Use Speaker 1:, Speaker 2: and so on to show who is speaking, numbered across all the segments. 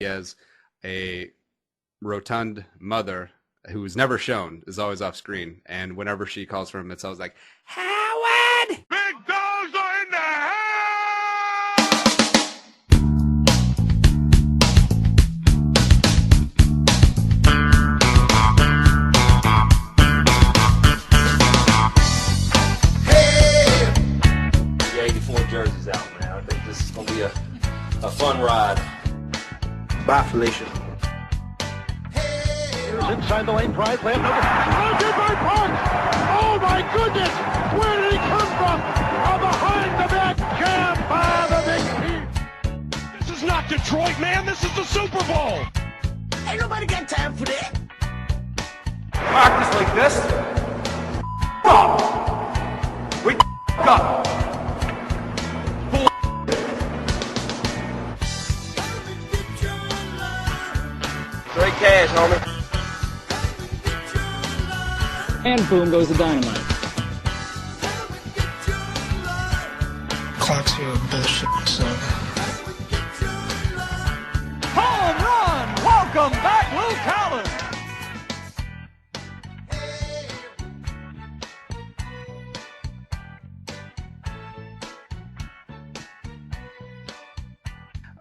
Speaker 1: as a rotund mother who's never shown, is always off screen. And whenever she calls for him, it's always like, Howard!
Speaker 2: Big dogs are in the house!
Speaker 3: Hey! The 84 jerseys out, man. I think this is going to be a fun ride.
Speaker 4: Bye, Felicia.
Speaker 2: Inside the lane, tries left. Oh, goodbye, Parks! Oh, my goodness! Where did he come from? A behind-the-back jam by the big team. This is not Detroit, man. This is the Super Bowl.
Speaker 5: Ain't nobody got time for that.
Speaker 4: Practice like this? Up! We up!
Speaker 3: Straight cash, homie.
Speaker 6: And boom goes the dynamite.
Speaker 7: Clocks you bullshit, so.
Speaker 2: Home run! Welcome back, Lou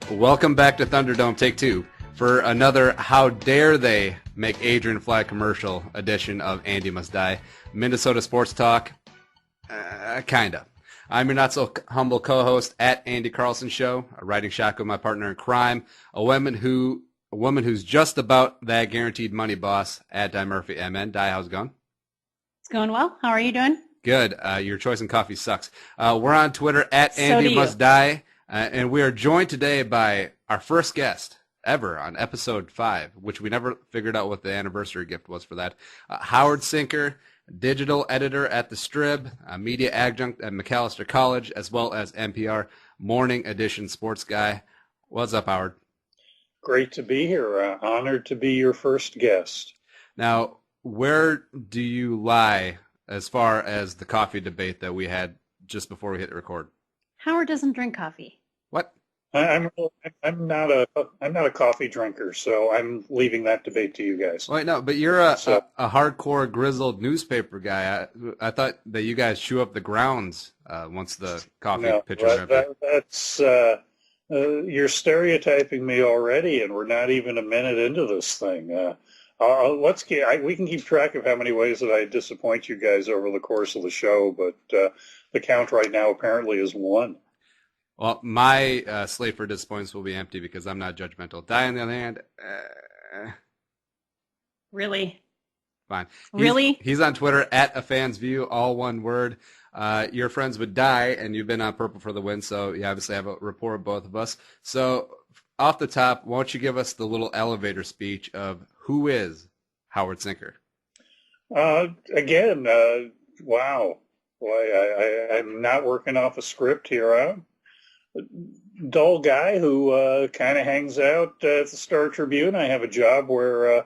Speaker 2: Collins.
Speaker 1: Welcome back to Thunderdome Take 2 for another How Dare They Make Adrian Fly commercial edition of Andy Must Die, Minnesota Sports Talk. Kinda. I'm your not so humble co-host at Andy Carlson Show, a riding shotgun with my partner in crime, a woman who's just about that guaranteed money boss at Di Murphy MN. Di, how's it going?
Speaker 8: It's going well. How are you doing?
Speaker 1: Good. Your choice in coffee sucks. We're on Twitter at
Speaker 8: So
Speaker 1: Andy
Speaker 8: do
Speaker 1: Must
Speaker 8: you.
Speaker 1: Die, and we are joined today by our first guest ever on episode 5, which we never figured out what the anniversary gift was for that. Howard Sinker, digital editor at the Strib, media adjunct at McAllister College, as well as NPR Morning Edition sports guy. What's up, Howard?
Speaker 9: Great to be here. Honored to be your first guest.
Speaker 1: Now, where do you lie as far as the coffee debate that we had just before we hit record?
Speaker 8: Howard doesn't drink coffee.
Speaker 1: What?
Speaker 9: I'm not a coffee drinker, so I'm leaving that debate to you guys.
Speaker 1: Wait, no, but you're a hardcore grizzled newspaper guy. I thought that you guys chew up the grounds once the coffee pitchers are empty.
Speaker 9: That's you're stereotyping me already, and we're not even a minute into this thing. We can keep track of how many ways that I disappoint you guys over the course of the show, but the count right now apparently is 1.
Speaker 1: Well, my slate for disappointments will be empty because I'm not judgmental. Di, on the other hand,
Speaker 8: Really?
Speaker 1: fine.
Speaker 8: Really?
Speaker 1: He's on Twitter at a fan's view, all one word. You're friends with Di, and you've been on Purple for the Win, so you obviously have a rapport with both of us. So off the top, why don't you give us the little elevator speech of who is Howard Sinker?
Speaker 9: Again, wow. Boy, I'm not working off a script here. I'm a dull guy who kind of hangs out at the Star Tribune. I have a job where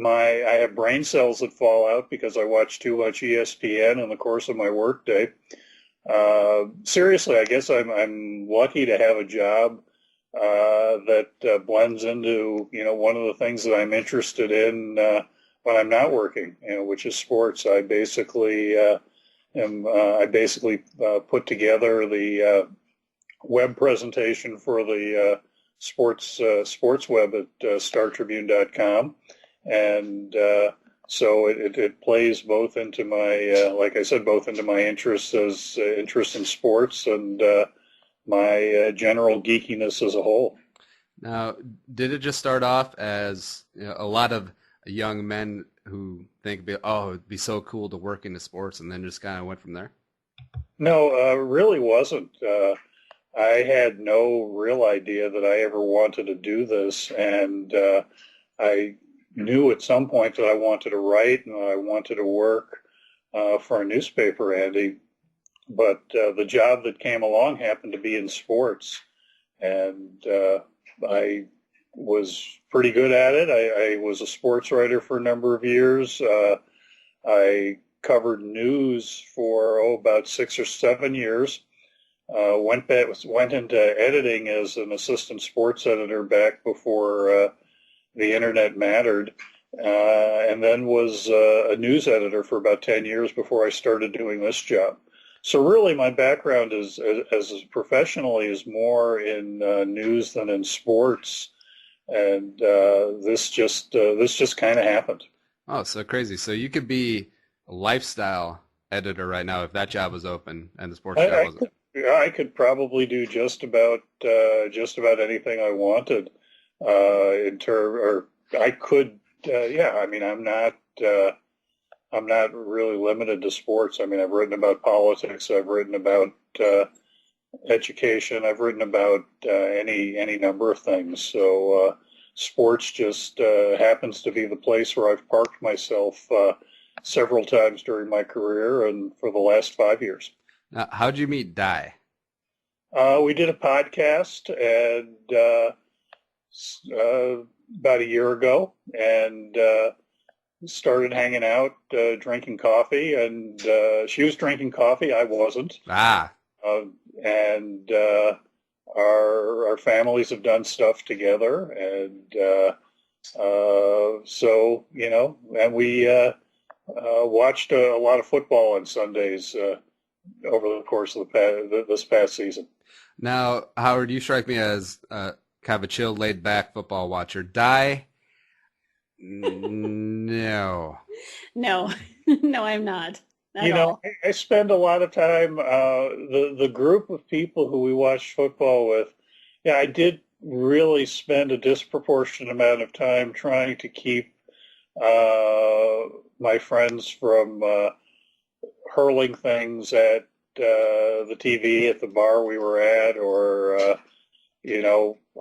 Speaker 9: I have brain cells that fall out because I watch too much ESPN in the course of my workday. Seriously, I guess I'm lucky to have a job that blends into one of the things that I'm interested in when I'm not working, which is sports. I basically put together the web presentation for the sports web at startribune.com, and so it plays both into my like I said, both into my interest in sports and my general geekiness as a whole.
Speaker 1: Now, did it just start off as a lot of young men who think, it'd be so cool to work into sports, and then just kind of went from there?
Speaker 9: No, really wasn't. I had no real idea that I ever wanted to do this, and I knew at some point that I wanted to write and I wanted to work for a newspaper, Andy. But the job that came along happened to be in sports, and I was pretty good at it. I was a sports writer for a number of years. I covered news for about 6 or 7 years. went into editing as an assistant sports editor back before the internet mattered, and then was a news editor for about 10 years before I started doing this job. So really, my background is, as professionally, is more in news than in sports, and this just kind of happened.
Speaker 1: Oh, so crazy. So you could be a lifestyle editor right now if that job was open and the sports job wasn't.
Speaker 9: I could probably do just about anything I wanted or I could. Yeah, I mean, I'm not really limited to sports. I mean, I've written about politics. I've written about education. I've written about any number of things. So sports just happens to be the place where I've parked myself several times during my career and for the last 5 years.
Speaker 1: Now, how'd you meet Di?
Speaker 9: We did a podcast and about a year ago, and started hanging out, drinking coffee, and she was drinking coffee. I wasn't. And our families have done stuff together, and so and we watched a lot of football on Sundays over the course of this past season.
Speaker 1: Now, Howard, you strike me as kind of a chill, laid-back football watcher. Di? No.
Speaker 8: No, no, I'm not. At all.
Speaker 9: I spend a lot of time, the group of people who we watched football with, yeah, I did really spend a disproportionate amount of time trying to keep my friends from hurling things at the TV at the bar we were at, or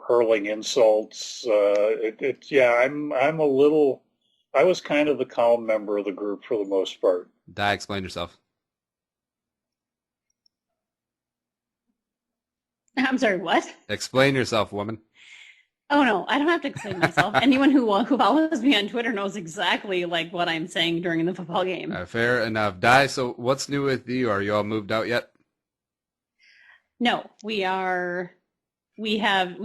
Speaker 9: hurling insults. I was kind of the calm member of the group for the most part.
Speaker 1: Di, explain yourself.
Speaker 8: I'm sorry, what?
Speaker 1: Explain yourself, woman.
Speaker 8: Oh, no, I don't have to explain myself. Anyone who follows me on Twitter knows exactly like what I'm saying during the football game.
Speaker 1: Fair enough. Di, so what's new with you? Are you all moved out yet?
Speaker 8: No, we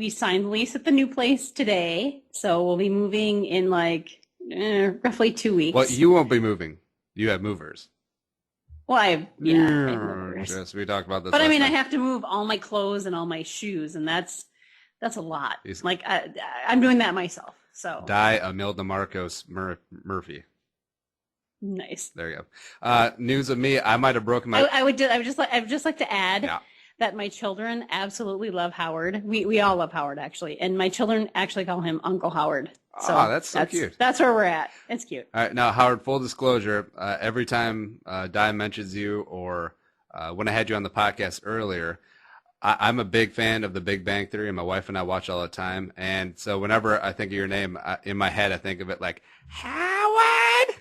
Speaker 8: signed the lease at the new place today, so we'll be moving in roughly 2 weeks.
Speaker 1: Well, you won't be moving. You have movers.
Speaker 8: Well, I have movers.
Speaker 1: Yes, we talked about this.
Speaker 8: But I mean, I have to move all my clothes and all my shoes, and that's a lot. I'm doing that myself. So
Speaker 1: Di Imelda Marcos Murphy.
Speaker 8: Nice.
Speaker 1: There you go. News of me. I might have broken my.
Speaker 8: I would just like to add that my children absolutely love Howard. We all love Howard, actually, and my children actually call him Uncle Howard. So
Speaker 1: that's so cute.
Speaker 8: That's where we're at. It's cute.
Speaker 1: All right, now Howard. Full disclosure: every time Di mentions you, or when I had you on the podcast earlier, I'm a big fan of The Big Bang Theory, and my wife and I watch all the time. And so whenever I think of your name, in my head, I think of it like Howard.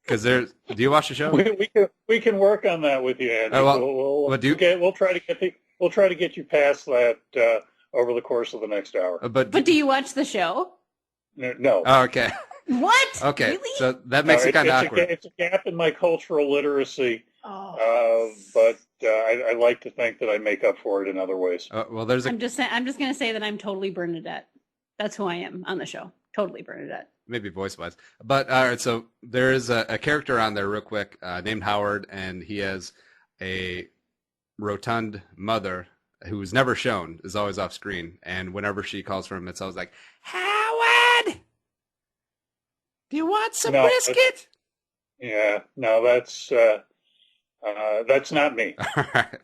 Speaker 1: Because do you watch the show?
Speaker 9: We can work on that with you, Andy. We'll try to get you past that over the course of the next hour.
Speaker 8: But do you watch the show?
Speaker 9: No.
Speaker 1: Oh, okay.
Speaker 8: What?
Speaker 1: Okay.
Speaker 8: Really?
Speaker 1: So that makes it kind of awkward.
Speaker 9: It's a gap in my cultural literacy. But I like to think that I make up for it in other ways.
Speaker 8: I'm just going to say that I'm totally Bernadette. That's who I am on the show. Totally Bernadette.
Speaker 1: Maybe voice-wise. But, all right, so there is a character on there real quick named Howard, and he has a rotund mother who's never shown, is always off screen. And whenever she calls for him, it's always like, Howard! Do you want some brisket?
Speaker 9: Yeah, no, that's not me.
Speaker 1: All right.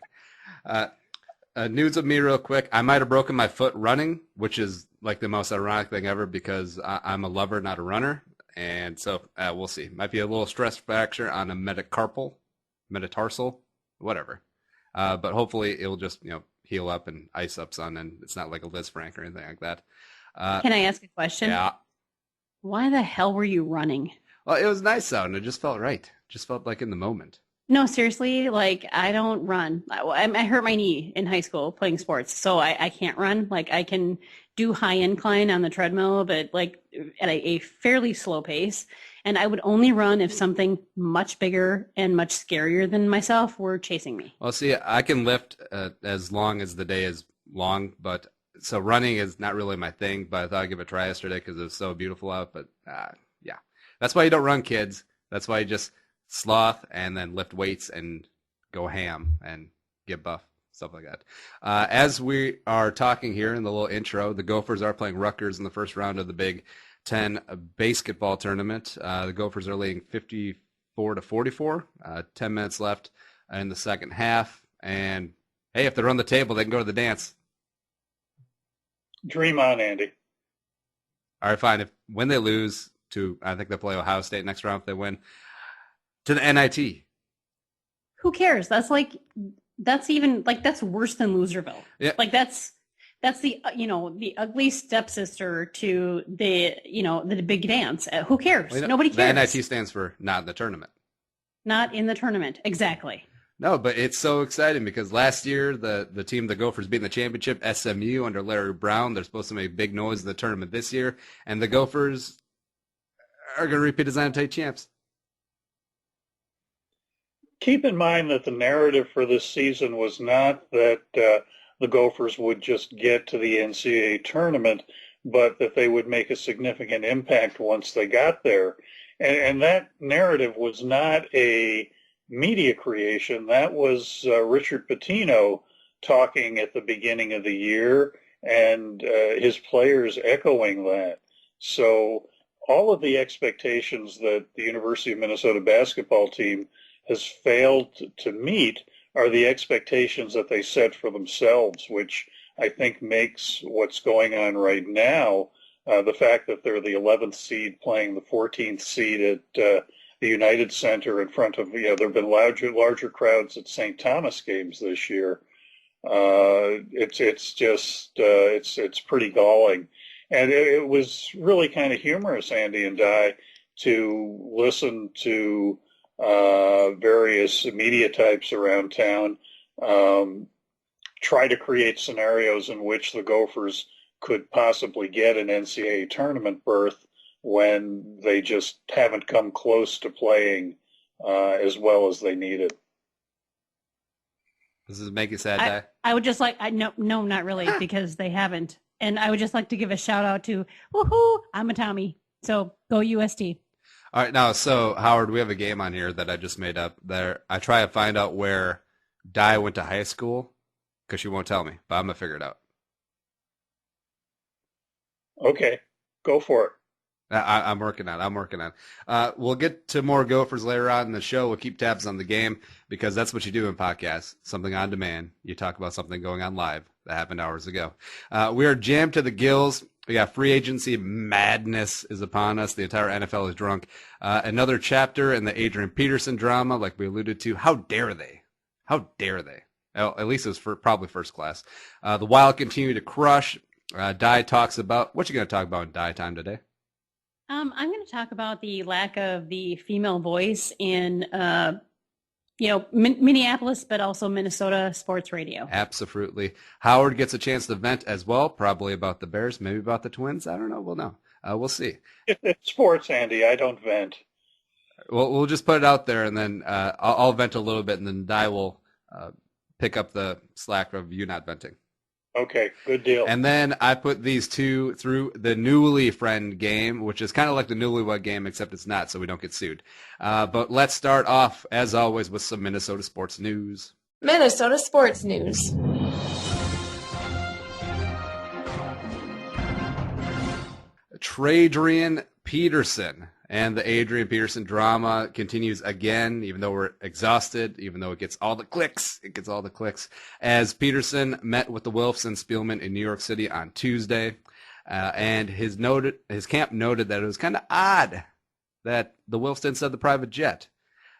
Speaker 1: News of me real quick. I might have broken my foot running, which is like the most ironic thing ever because I'm a lover, not a runner. And so we'll see. Might be a little stress fracture on a metatarsal, whatever. But hopefully it'll just, heal up and ice up some, and it's not like a Liz Frank or anything like that.
Speaker 8: Can I ask a question?
Speaker 1: Yeah.
Speaker 8: Why the hell were you running?
Speaker 1: Well, it was nice out, and it just felt right. Just felt like in the moment.
Speaker 8: No, seriously, I don't run. I hurt my knee in high school playing sports, so I can't run. I can do high incline on the treadmill, but at a fairly slow pace. And I would only run if something much bigger and much scarier than myself were chasing me.
Speaker 1: Well, see, I can lift as long as the day is long, but so running is not really my thing, but I thought I'd give it a try yesterday because it was so beautiful out. But yeah, that's why you don't run, kids. That's why you just sloth and then lift weights and go ham and get buff, stuff like that. As we are talking here in the little intro, the Gophers are playing Rutgers in the first round of the Big Ten basketball tournament. The Gophers are leading 54-44, 10 minutes left in the second half. And, hey, if they're on the table, they can go to the dance.
Speaker 9: Dream on, Andy.
Speaker 1: All right, fine. When they lose to, I think they'll play Ohio State next round if they win, to the NIT.
Speaker 8: Who cares? That's even that's worse than Loserville.
Speaker 1: Yeah.
Speaker 8: Like that's the the ugly stepsister to the big dance. Who cares?
Speaker 1: Well,
Speaker 8: Nobody cares.
Speaker 1: The NIT stands for not in the tournament.
Speaker 8: Not in the tournament. Exactly.
Speaker 1: No, but it's so exciting because last year the team, the Gophers, beat in the championship, SMU under Larry Brown. They're supposed to make big noise in the tournament this year, and the Gophers are going to repeat as NIT champs.
Speaker 9: Keep in mind that the narrative for this season was not that the Gophers would just get to the NCAA tournament, but that they would make a significant impact once they got there. And that narrative was not a media creation. That was Richard Pitino talking at the beginning of the year and his players echoing that. So all of the expectations that the University of Minnesota basketball team has failed to meet are the expectations that they set for themselves, which I think makes what's going on right now, the fact that they're the 11th seed playing the 14th seed at the United Center in front of, there have been larger crowds at St. Thomas games this year. It's pretty galling. And it was really kind of humorous, Andy and Di, to listen to various media types around town try to create scenarios in which the Gophers could possibly get an NCAA tournament berth when they just haven't come close to playing as well as they needed.
Speaker 1: Does this make you sad, Di?
Speaker 8: I would just no, not really, because they haven't. And I would just like to give a shout out to, woohoo, I'm a Tommy. So go USD.
Speaker 1: All right, now, so, Howard, we have a game on here that I just made up. There, I try to find out where Di went to high school, because she won't tell me, but I'm going to figure it out.
Speaker 9: Okay, go for it.
Speaker 1: I'm working on. We'll get to more Gophers later on in the show. We'll keep tabs on the game because that's what you do in podcasts. Something on demand. You talk about something going on live that happened hours ago. We are jammed to the gills. We got free agency madness is upon us. The entire NFL is drunk. Another chapter in the Adrian Peterson drama, like we alluded to. How dare they? How dare they? Well, at least it was probably first class. The Wild continue to crush. Di talks about, what you going to talk about in Di time today?
Speaker 8: I'm going to talk about the lack of the female voice in, Minneapolis, but also Minnesota sports radio.
Speaker 1: Absolutely. Howard gets a chance to vent as well, probably about the Bears, maybe about the Twins. I don't know. We'll know. We'll see.
Speaker 9: It's sports, Andy. I don't vent.
Speaker 1: Well, we'll just put it out there, and then I'll vent a little bit, and then Di will pick up the slack of you not venting.
Speaker 9: Okay, good deal.
Speaker 1: And then I put these two through the Newly Friend game, which is kind of like the Newlywed game, except it's not, so we don't get sued. But let's start off, as always, with some Minnesota sports news.
Speaker 7: Minnesota sports news.
Speaker 1: Adrian Peterson and the Adrian Peterson drama continues again, even though we're exhausted, even though it gets all the clicks. It gets all the clicks. As Peterson met with the Wilfs and Spielman in New York City on Tuesday, and his camp noted that it was kind of odd that the Wilfs didn't send the private jet.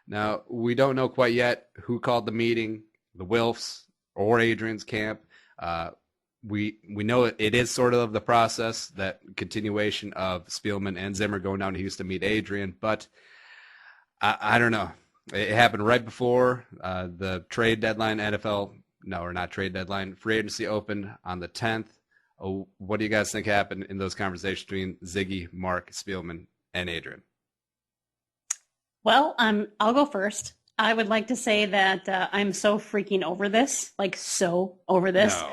Speaker 1: Now, we don't know quite yet who called the meeting, the Wilfs or Adrian's camp. We know it is sort of the process, that continuation of Spielman and Zimmer going down to Houston to meet Adrian, but I don't know. It happened right before the trade deadline, free agency opened on the 10th. What do you guys think happened in those conversations between Ziggy, Mark, Spielman, and Adrian?
Speaker 8: Well, I'll go first. I would like to say that I'm so freaking over this, like so over this.
Speaker 1: No.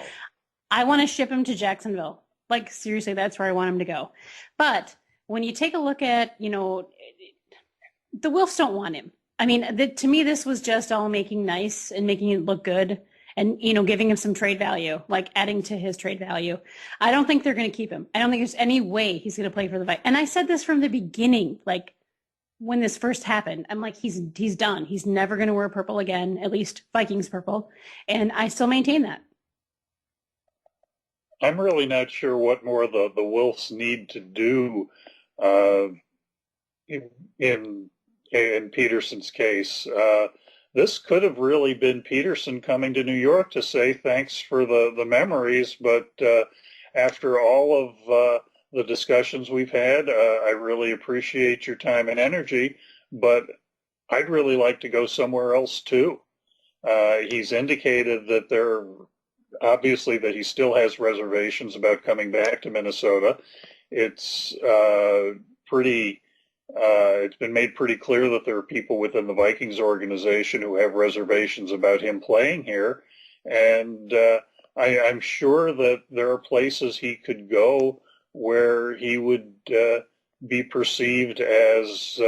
Speaker 8: I want to ship him to Jacksonville. Like, seriously, that's where I want him to go. But when you take a look at, the Wilfs don't want him. I mean, to me, this was just all making nice and making it look good and, giving him some trade value, like adding to his trade value. I don't think they're going to keep him. I don't think there's any way he's going to play for the Vikings. And I said this from the beginning, like when this first happened, I'm like, he's done. He's never going to wear purple again, at least Vikings purple. And I still maintain that.
Speaker 9: I'm really not sure what more the Wilfs need to do in Peterson's case. This could have really been Peterson coming to New York to say thanks for the memories, but after all of the discussions we've had, I really appreciate your time and energy, but I'd really like to go somewhere else too. He's indicated that obviously that he still has reservations about coming back to Minnesota. It's it's been made pretty clear that there are people within the Vikings organization who have reservations about him playing here. And I'm sure that there are places he could go where he would be perceived as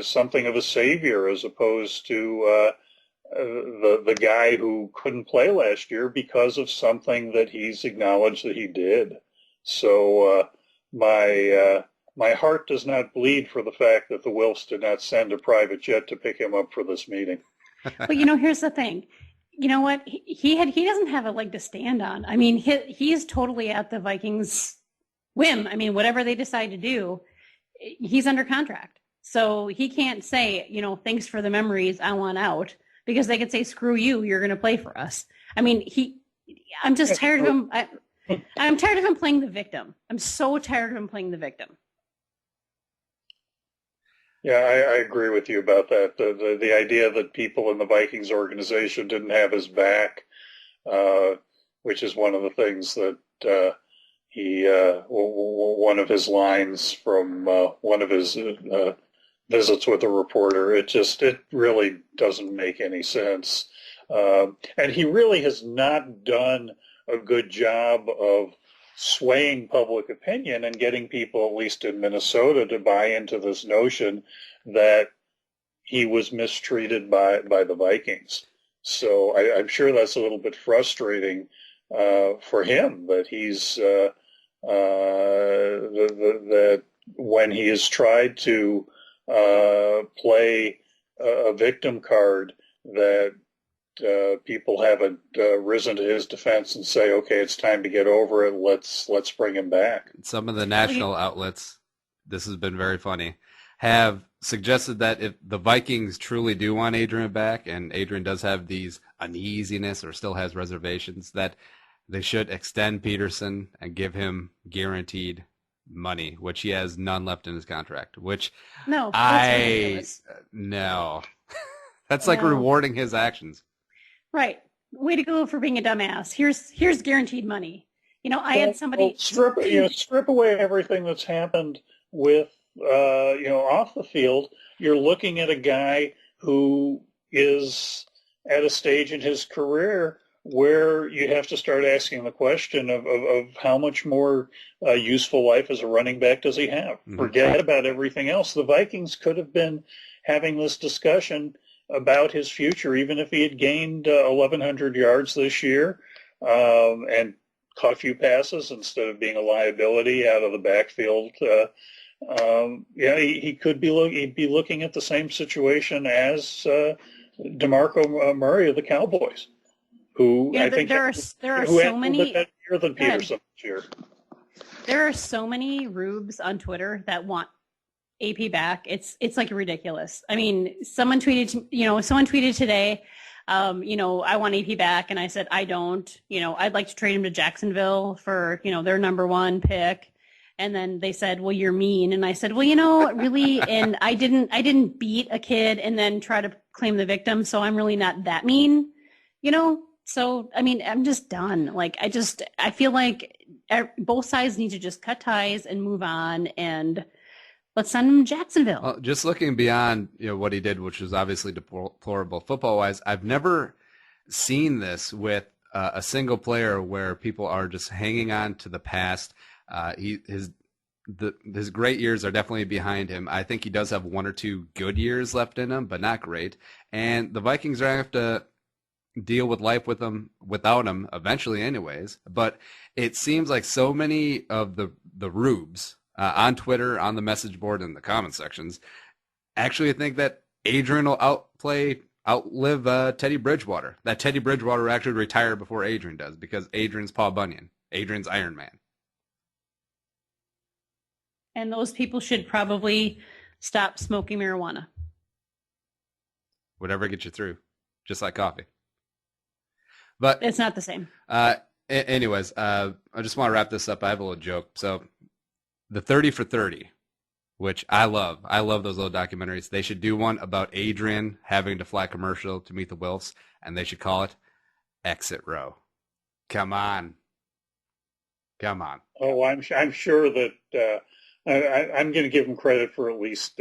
Speaker 9: something of a savior, as opposed to the guy who couldn't play last year because of something that he's acknowledged that he did. So my heart does not bleed for the fact that the Wilfs did not send a private jet to pick him up for this meeting.
Speaker 8: But here's the thing. You know what? He doesn't have a leg to stand on. I mean, he is totally at the Vikings' whim. I mean, whatever they decide to do, he's under contract. So he can't say, thanks for the memories, I want out, because they could say, screw you, you're going to play for us. I mean, I'm just tired of him. I'm tired of him playing the victim. I'm so tired of him playing the victim.
Speaker 9: Yeah, I agree with you about that. The idea that people in the Vikings organization didn't have his back, which is one of the things that one of his lines from one of his visits with a reporter, it really doesn't make any sense. And he really has not done a good job of swaying public opinion and getting people, at least in Minnesota, to buy into this notion that he was mistreated by the Vikings. So I'm sure that's a little bit frustrating for him, that he's that when he has tried to play a victim card, that people haven't risen to his defense and say, okay, it's time to get over it. Let's bring him back.
Speaker 1: Some of the national outlets, this has been very funny, have suggested that if the Vikings truly do want Adrian back, and Adrian does have these uneasiness or still has reservations, that they should extend Peterson and give him guaranteed money, which he has none left in his contract, which
Speaker 8: no, that's
Speaker 1: no. That's like rewarding his actions.
Speaker 8: Right. Way to go for being a dumbass. Here's guaranteed money. I had somebody
Speaker 9: strip away everything that's happened with off the field. You're looking at a guy who is at a stage in his career where you have to start asking the question of how much more useful life as a running back does he have? Mm-hmm. Forget about everything else. The Vikings could have been having this discussion about his future, even if he had gained 1,100 yards this year and caught a few passes instead of being a liability out of the backfield. He'd be looking at the same situation as DeMarco Murray of the Cowboys, who I think
Speaker 8: there are so many
Speaker 9: better year than Peterson this year.
Speaker 8: There are so many rubes on Twitter that want AP back. It's like ridiculous. I mean, someone tweeted today, I want AP back, and I said I don't. I'd like to trade him to Jacksonville for their number one pick. And then they said, well, you're mean. And I said, well, really? And I didn't beat a kid and then try to claim the victim. So I'm really not that mean, So, I mean, I'm just done. Like, I feel like both sides need to just cut ties and move on. And Let's send him to Jacksonville.
Speaker 1: Well, just looking beyond what he did, which was obviously deplorable football-wise, I've never seen this with a single player where people are just hanging on to the past. His great years are definitely behind him. I think he does have 1 or 2 good years left in him, but not great. And the Vikings are going to have to deal with life without him eventually anyways. But it seems like so many of the rubes on Twitter, on the message board, in the comment sections, actually think that Adrian will outlive Teddy Bridgewater. That Teddy Bridgewater will actually retire before Adrian does, because Adrian's Paul Bunyan. Adrian's Iron Man.
Speaker 8: And those people should probably stop smoking marijuana.
Speaker 1: Whatever gets you through, just like coffee. But
Speaker 8: it's not the same.
Speaker 1: Anyways, I just want to wrap this up. I have a little joke. So the 30 for 30, which I love. I love those little documentaries. They should do one about Adrian having to fly commercial to meet the Wilfs, and they should call it Exit Row. Come on.
Speaker 9: Oh, I'm sure that I'm going to give him credit for at least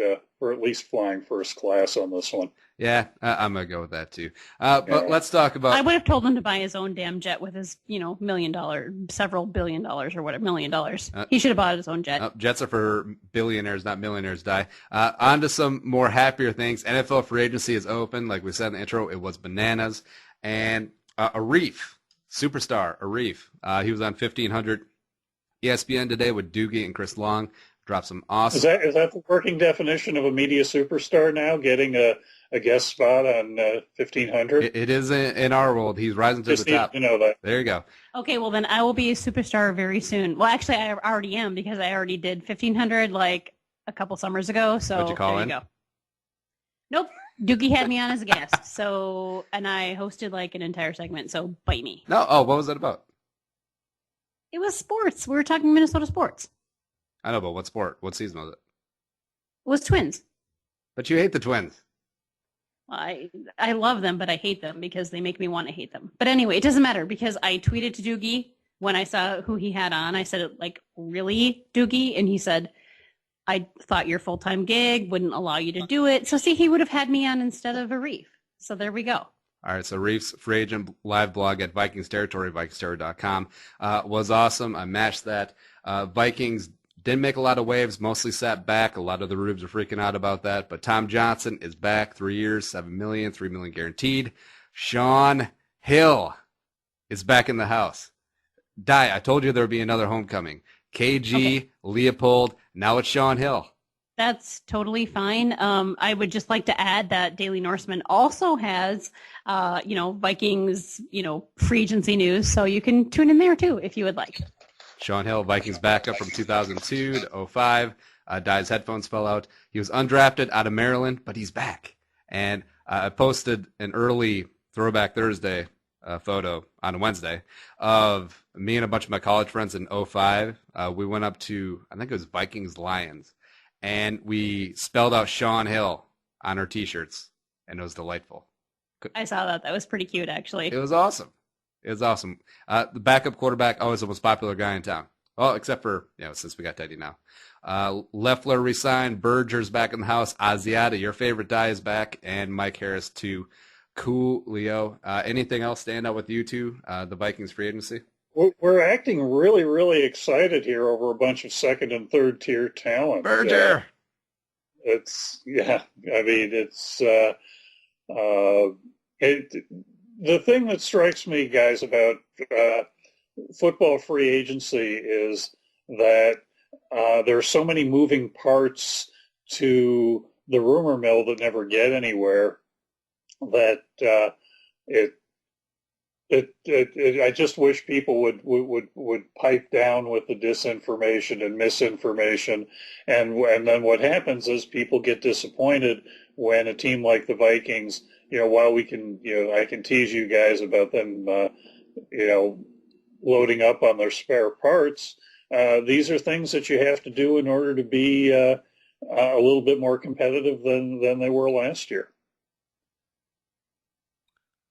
Speaker 9: flying first class on this one.
Speaker 1: Yeah, I'm going to go with that too. But let's talk about...
Speaker 8: I would have told him to buy his own damn jet with his, $1 million, several $1 billion or whatever, $1 million. He should have bought his own jet.
Speaker 1: Jets are for billionaires, not millionaires, Die. On to some more happier things. NFL free agency is open. Like we said in the intro, it was bananas. And Arif, superstar Arif, he was on 1500 ESPN today with Doogie and Chris Long. Dropped some awesome...
Speaker 9: Is that the working definition of a media superstar now, getting a guest spot on 1500?
Speaker 1: It is in our world. He's rising to the top.
Speaker 9: You know that.
Speaker 1: There you go.
Speaker 8: Okay, well then I will be a superstar very soon. Well, actually, I already am, because I already did 1500 like a couple summers ago. So
Speaker 1: What'd you call in?
Speaker 8: You go. Nope. Doogie had me on as a guest. And I hosted like an entire segment. So bite me.
Speaker 1: No. Oh, what was that about?
Speaker 8: It was sports. We were talking Minnesota sports.
Speaker 1: I know, but what sport? What season was it?
Speaker 8: It was Twins.
Speaker 1: But you hate the Twins.
Speaker 8: I love them, but I hate them because they make me want to hate them. But anyway, it doesn't matter, because I tweeted to Doogie when I saw who he had on. I said, like, really, Doogie? And he said, I thought your full-time gig wouldn't allow you to do it. So see, he would have had me on instead of Arif. So there we go.
Speaker 1: All right, so Reef's free agent live blog at Vikings Territory, vikingsterritory.com, was awesome. I matched that. Vikings didn't make a lot of waves, mostly sat back. A lot of the Rubes are freaking out about that. But Tom Johnson is back, 3 years, $7 million, $3 million guaranteed. Shaun Hill is back in the house. I told you there would be another homecoming. KG, okay. Leopold, now it's Shaun Hill.
Speaker 8: That's totally fine. I would just like to add that Daily Norseman also has, Vikings, free agency news. So you can tune in there too, if you would like.
Speaker 1: Shaun Hill, Vikings backup from 2002 to 2005. His headphones fell out. He was undrafted out of Maryland, but he's back. And I posted an early Throwback Thursday photo on Wednesday of me and a bunch of my college friends in 2005. We went up to, I think it was Vikings-Lions, and we spelled out Shaun Hill on our T-shirts, and it was delightful.
Speaker 8: I saw that. That was pretty cute, actually.
Speaker 1: It was awesome. It was awesome. The backup quarterback, always the most popular guy in town. Well, except for, since we got Teddy now. Leffler resigned. Berger's back in the house. Asiata, your favorite Die, is back. And Mike Harris to Coolio. Anything else stand out with you two, the Vikings free agency?
Speaker 9: We're acting really, really excited here over a bunch of second and third tier talent.
Speaker 1: Berger!
Speaker 9: The thing that strikes me, guys, about football free agency is that there are so many moving parts to the rumor mill that never get anywhere that I just wish people would pipe down with the disinformation and misinformation, and then what happens is people get disappointed when a team like the Vikings, while we can, I can tease you guys about them, loading up on their spare parts. These are things that you have to do in order to be a little bit more competitive than they were last year.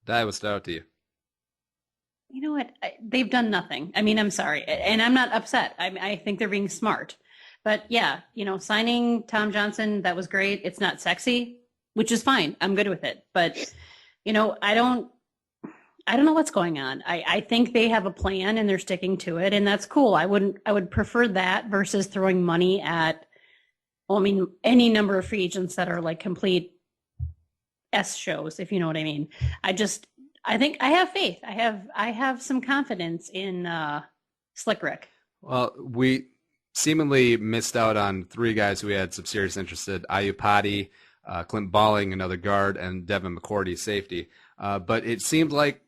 Speaker 1: Die, what's out to you?
Speaker 8: You know what? They've done nothing. I mean, I'm sorry. And I'm not upset. I think they're being smart. But yeah, signing Tom Johnson, that was great. It's not sexy, which is fine. I'm good with it. But, I don't know what's going on. I think they have a plan and they're sticking to it, and that's cool. I would prefer that versus throwing money at, any number of free agents that are like complete S shows, if you know what I mean. I think I have faith. I have some confidence in Slick Rick.
Speaker 1: Well, we seemingly missed out on 3 guys who we had some serious interest in: Ayupati, Clint Balling, another guard, and Devin McCourty, safety. But it seemed like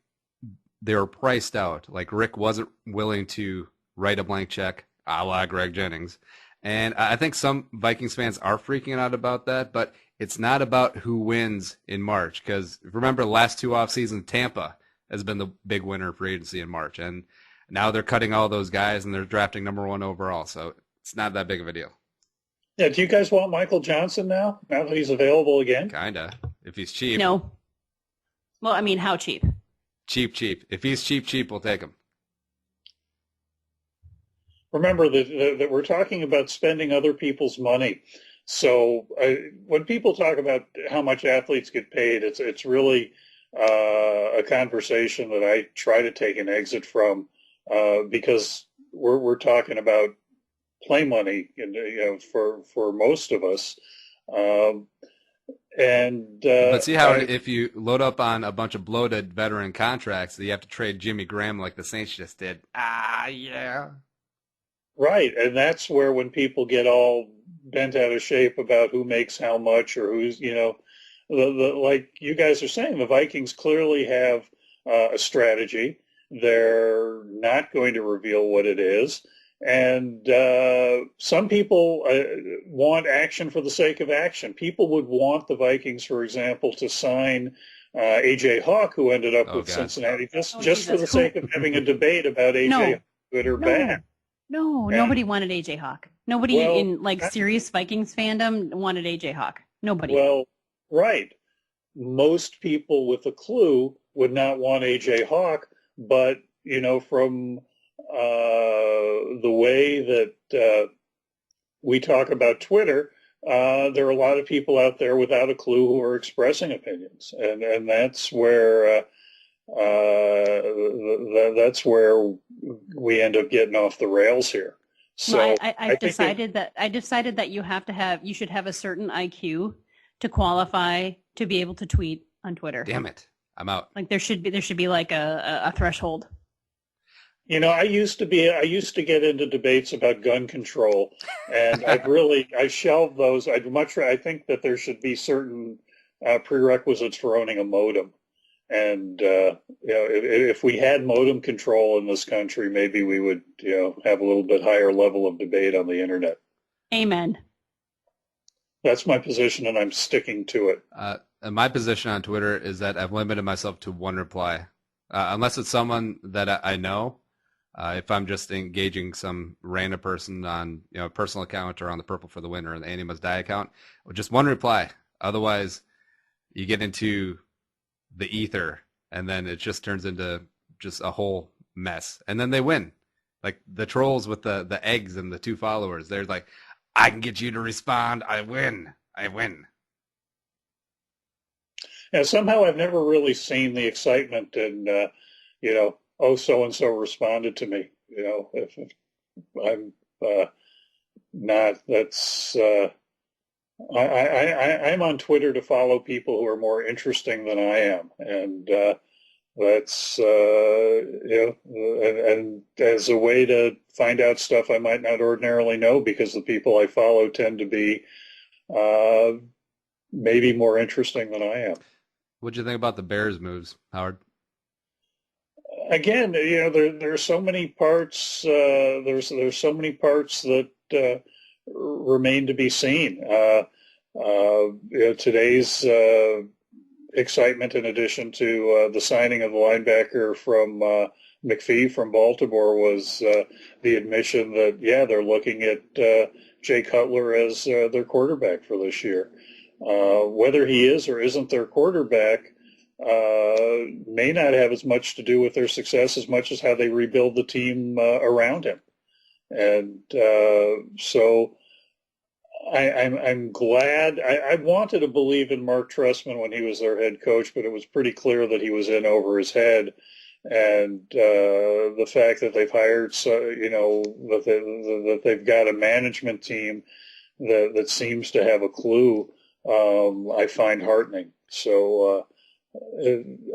Speaker 1: they were priced out. Like Rick wasn't willing to write a blank check, a la Greg Jennings. And I think some Vikings fans are freaking out about that, but it's not about who wins in March. Because remember, the last 2 off seasons, Tampa has been the big winner for agency in March. And now they're cutting all those guys and they're drafting number 1 overall. So it's not that big of a deal.
Speaker 9: Yeah, do you guys want Michael Johnson now that he's available again?
Speaker 1: Kinda, if he's cheap.
Speaker 8: No. Well, how cheap?
Speaker 1: Cheap. If he's cheap, we'll take him.
Speaker 9: Remember that we're talking about spending other people's money. So when people talk about how much athletes get paid, it's really a conversation that I try to take an exit from because we're talking about play money, for most of us. But
Speaker 1: see how if you load up on a bunch of bloated veteran contracts, you have to trade Jimmy Graham like the Saints just did. Yeah.
Speaker 9: Right, and that's where when people get all bent out of shape about who makes how much or who's, like you guys are saying, the Vikings clearly have a strategy. They're not going to reveal what it is. And some people want action for the sake of action. People would want the Vikings, for example, to sign A.J. Hawk, who ended up with Cincinnati, just for the sake of having a debate about A.J. Hawk, good or bad.
Speaker 8: No, nobody wanted A.J. Hawk. Nobody in serious Vikings fandom wanted A.J. Hawk. Nobody.
Speaker 9: Well, right. Most people with a clue would not want A.J. Hawk, but, from the way that we talk about Twitter, there are a lot of people out there without a clue who are expressing opinions, and that's where that's where we end up getting off the rails here. So
Speaker 8: no, I decided that you should have a certain IQ to qualify to be able to tweet on Twitter.
Speaker 1: Damn it, I'm out.
Speaker 8: Like there should be like a threshold.
Speaker 9: I used to get into debates about gun control, and I shelved those. I think that there should be certain prerequisites for owning a modem. And, if we had modem control in this country, maybe we would, have a little bit higher level of debate on the internet.
Speaker 8: Amen.
Speaker 9: That's my position, and I'm sticking to it.
Speaker 1: And my position on Twitter is that I've limited myself to 1 reply. Unless it's someone that I know. If I'm just engaging some random person on a personal account or on the Purple for the Win or the Andy Must Die account, just 1 reply. Otherwise, you get into the ether, and then it just turns into just a whole mess. And then they win. Like the trolls with the eggs and the 2 followers. They're like, I can get you to respond. I win.
Speaker 9: Yeah, somehow I've never really seen the excitement in, so-and-so responded to me. If I'm not, that's... I'm on Twitter to follow people who are more interesting than I am, and that's and as a way to find out stuff I might not ordinarily know, because the people I follow tend to be maybe more interesting than I am.
Speaker 1: What'd you think about the Bears moves, Howard?
Speaker 9: Again, there are so many parts. There's so many parts that remain to be seen. Today's excitement, in addition to the signing of the linebacker from McPhee from Baltimore, was the admission that they're looking at Jay Cutler as their quarterback for this year. Whether he is or isn't their quarterback may not have as much to do with their success as much as how they rebuild the team around him. And so I'm glad. I wanted to believe in Mark Trestman when he was their head coach, but it was pretty clear that he was in over his head. And the fact that they've hired, that they've got a management team that seems to have a clue, I find heartening. So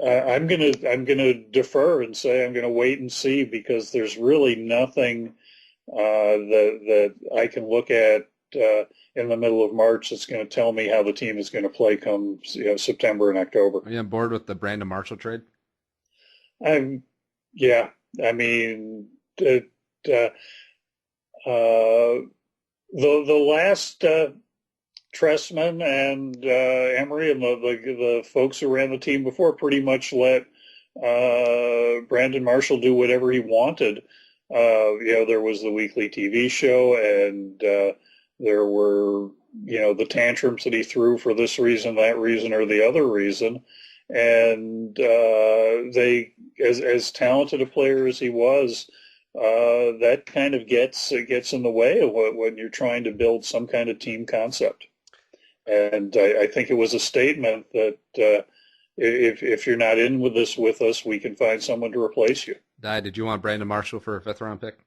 Speaker 9: I'm gonna defer and say I'm gonna wait and see, because there's really nothing that I can look at in the middle of March that's going to tell me how the team is going to play come September and October.
Speaker 1: Are you on board with the Brandon Marshall trade?
Speaker 9: Yeah. I mean, the last Trestman and Emery and the folks who ran the team before pretty much let Brandon Marshall do whatever he wanted. There was the weekly TV show, and there were, the tantrums that he threw for this reason, that reason, or the other reason. And they, as talented a player as he was, that kind of gets in the way of when you're trying to build some kind of team concept. And I think it was a statement that if you're not in with this with us, we can find someone to replace you.
Speaker 1: Did you want Brandon Marshall for a 5th round pick?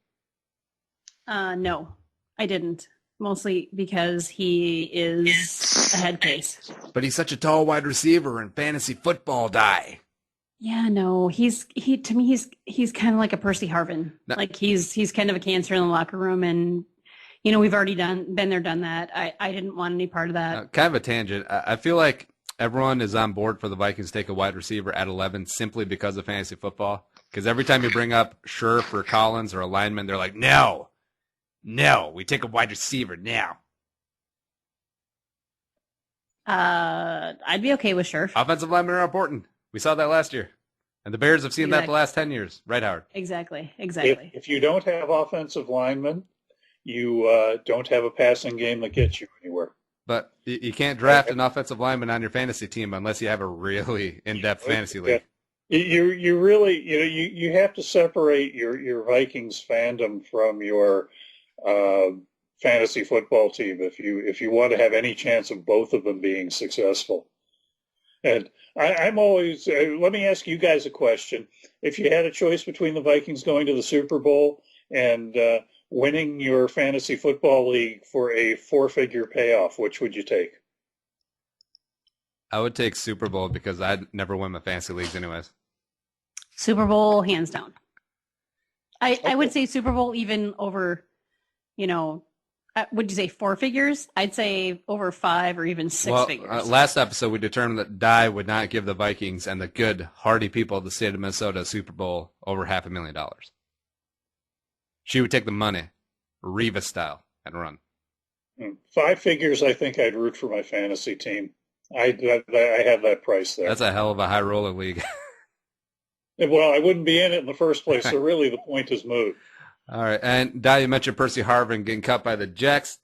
Speaker 8: No, I didn't. Mostly because he is a head case.
Speaker 1: But he's such a tall wide receiver in fantasy football,
Speaker 8: Yeah, no, he's to me he's kind of like a Percy Harvin.
Speaker 1: No.
Speaker 8: Like he's kind of a cancer in the locker room, and we've already been there, done that. I didn't want any part of that.
Speaker 1: Kind of a tangent. I feel like everyone is on board for the Vikings to take a wide receiver at 11 simply because of fantasy football. Because every time you bring up Scherf or Collins or a lineman, they're like, no, we take a wide receiver now.
Speaker 8: I'd be okay with Scherf.
Speaker 1: Offensive linemen are important. We saw that last year. And the Bears have seen that the last 10 years. Right, Howard?
Speaker 8: Exactly.
Speaker 9: If you don't have offensive linemen, you don't have a passing game that gets you anywhere.
Speaker 1: But you can't draft an offensive lineman on your fantasy team unless you have a really in-depth fantasy league.
Speaker 9: You really, you have to separate your Vikings fandom from your fantasy football team if you want to have any chance of both of them being successful. And I'm always, let me ask you guys a question. If you had a choice between the Vikings going to the Super Bowl and winning your fantasy football league for a 4-figure payoff, which would you take?
Speaker 1: I would take Super Bowl because I'd never win my fantasy leagues anyways.
Speaker 8: Super Bowl, hands down. I would say Super Bowl even over, would you say 4 figures? I'd say over 5 or even 6 figures.
Speaker 1: Last episode we determined that Dye would not give the Vikings and the good, hardy people of the state of Minnesota a Super Bowl over $500,000. She would take the money, Reva style, and run.
Speaker 9: 5 figures, I think I'd root for my fantasy team. I have that price there.
Speaker 1: That's a hell of a high roller league.
Speaker 9: Well, I wouldn't be in it in the first place, so really the point is moot.
Speaker 1: All right, and Dye, you mentioned Percy Harvin getting cut by the Jets.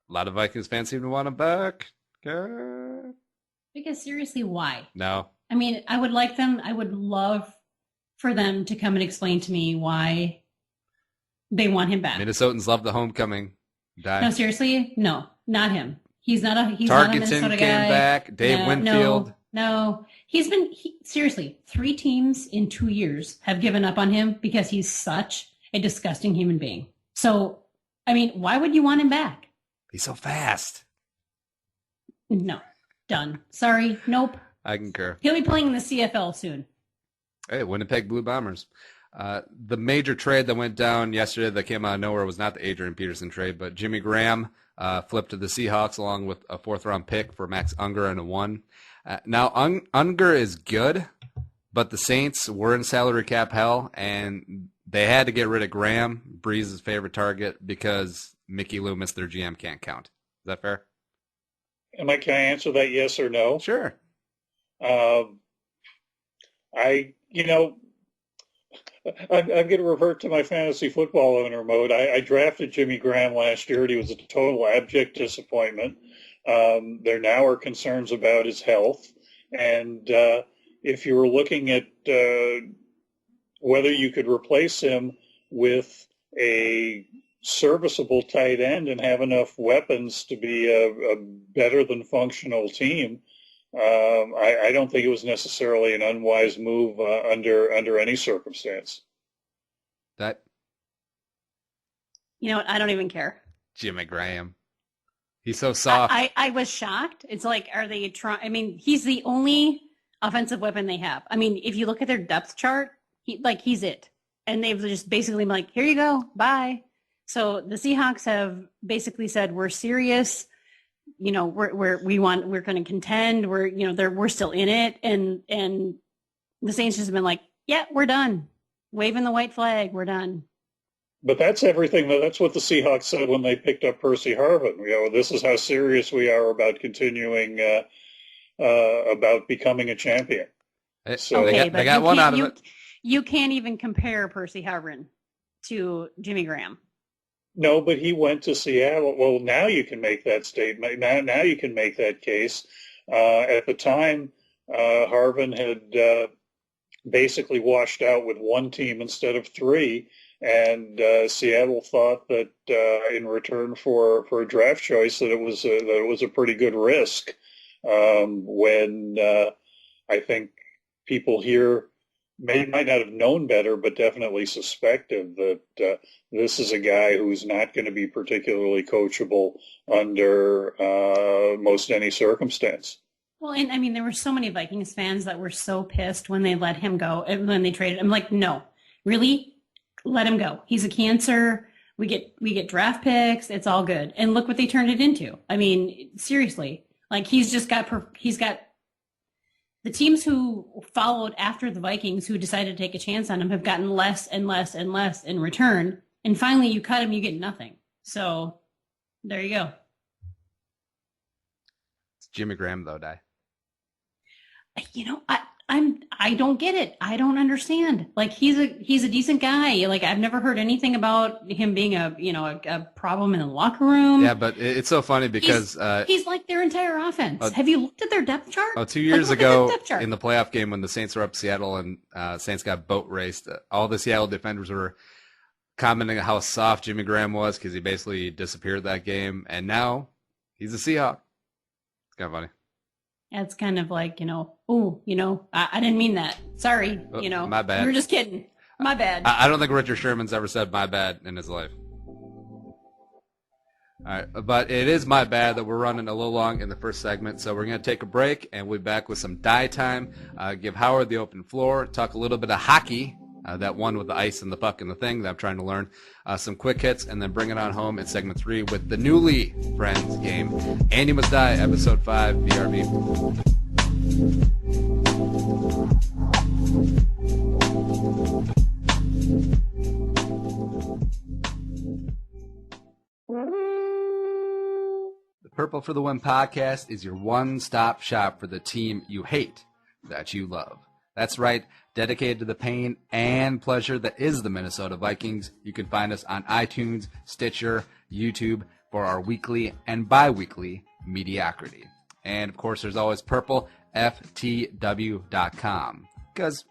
Speaker 1: A lot of Vikings fans seem to want him back.
Speaker 8: Because seriously, why?
Speaker 1: No.
Speaker 8: I mean, I would love for them to come and explain to me why they want him back.
Speaker 1: Minnesotans love the homecoming. Dye.
Speaker 8: No, seriously, no, not him. He's not a
Speaker 1: Tarkenton
Speaker 8: Minnesota guy.
Speaker 1: came back. Dave Winfield.
Speaker 8: No. Seriously, 3 teams in 2 years have given up on him because he's such a disgusting human being. So, I mean, why would you want him back?
Speaker 1: He's so fast.
Speaker 8: No. Done. Sorry. Nope.
Speaker 1: I concur.
Speaker 8: He'll be playing in the CFL soon.
Speaker 1: Hey, Winnipeg Blue Bombers. The major trade that went down yesterday that came out of nowhere was not the Adrian Peterson trade, but Jimmy Graham flipped to the Seahawks along with a 4th-round pick for Max Unger and a 1. Now, Unger is good, but the Saints were in salary cap hell, and they had to get rid of Graham, Breeze's favorite target, because Mickey Loomis, their GM, can't count. Is that fair?
Speaker 9: Can I answer that yes or no?
Speaker 1: Sure.
Speaker 9: I'm going to revert to my fantasy football owner mode. I drafted Jimmy Graham last year, and he was a total abject disappointment. There now are concerns about his health. And if you were looking at whether you could replace him with a serviceable tight end and have enough weapons to be a better than functional team. I don't think it was necessarily an unwise move under any circumstance.
Speaker 1: That
Speaker 8: You know what? I don't even care.
Speaker 1: Jimmy Graham. He's so soft.
Speaker 8: I was shocked. It's like, are they trying? I mean, he's the only offensive weapon they have. I mean, if you look at their depth chart, he's it. And they've just basically been like, here you go, bye. So the Seahawks have basically said, we're serious. You know, we're going to contend. We're still in it. And the Saints just have been like, yeah, we're done. Waving the white flag. We're done.
Speaker 9: But that's everything. That's what the Seahawks said when they picked up Percy Harvin. This is how serious we are about continuing, about becoming a champion.
Speaker 1: So they got one out of it.
Speaker 8: You can't even compare Percy Harvin to Jimmy Graham.
Speaker 9: No, but he went to Seattle. Well, now you can make that statement. Now you can make that case. At the time, Harvin had basically washed out with one team instead of three. And Seattle thought that in return for a draft choice that it was a pretty good risk. When I think people here might not have known better, but definitely suspected that this is a guy who's not going to be particularly coachable under most any circumstance.
Speaker 8: Well, and I mean, there were so many Vikings fans that were so pissed when they let him go and when they traded. I'm like, no, really. Let him go. He's a cancer. We get draft picks. It's all good. And look what they turned it into. I mean, seriously, like he's got the teams who followed after the Vikings who decided to take a chance on him have gotten less and less and less in return. And finally you cut him, you get nothing. So there you go.
Speaker 1: It's Jimmy Graham though, Di.
Speaker 8: You know, I don't get it. I don't understand. Like he's a decent guy. Like I've never heard anything about him being a problem in the locker room.
Speaker 1: Yeah, but it's so funny because
Speaker 8: he's like their entire offense. Have you looked at their depth chart?
Speaker 1: 2 years ago in the playoff game when the Saints were up Seattle and Saints got boat raced, all the Seattle defenders were commenting on how soft Jimmy Graham was because he basically disappeared that game, and now he's a Seahawk. It's kind of funny.
Speaker 8: It's kind of like, I didn't mean that. Sorry,
Speaker 1: my bad.
Speaker 8: We were just kidding. My bad.
Speaker 1: I don't think Richard Sherman's ever said my bad in his life. All right, but it is my bad that we're running a little long in the first segment, so we're going to take a break, and we'll be back with some die time, give Howard the open floor, talk a little bit of hockey, that one with the ice and the puck and the thing that I'm trying to learn, some quick hits, and then bring it on home in segment 3 with the newly Friends game. Andy Must Die, episode 5, BRB. The Purple for the Win podcast is your one-stop shop for the team you hate that you love. That's right, dedicated to the pain and pleasure that is the Minnesota Vikings. You can find us on iTunes, Stitcher, YouTube for our weekly and bi-weekly mediocrity. And, of course, there's always purpleftw.com. Because,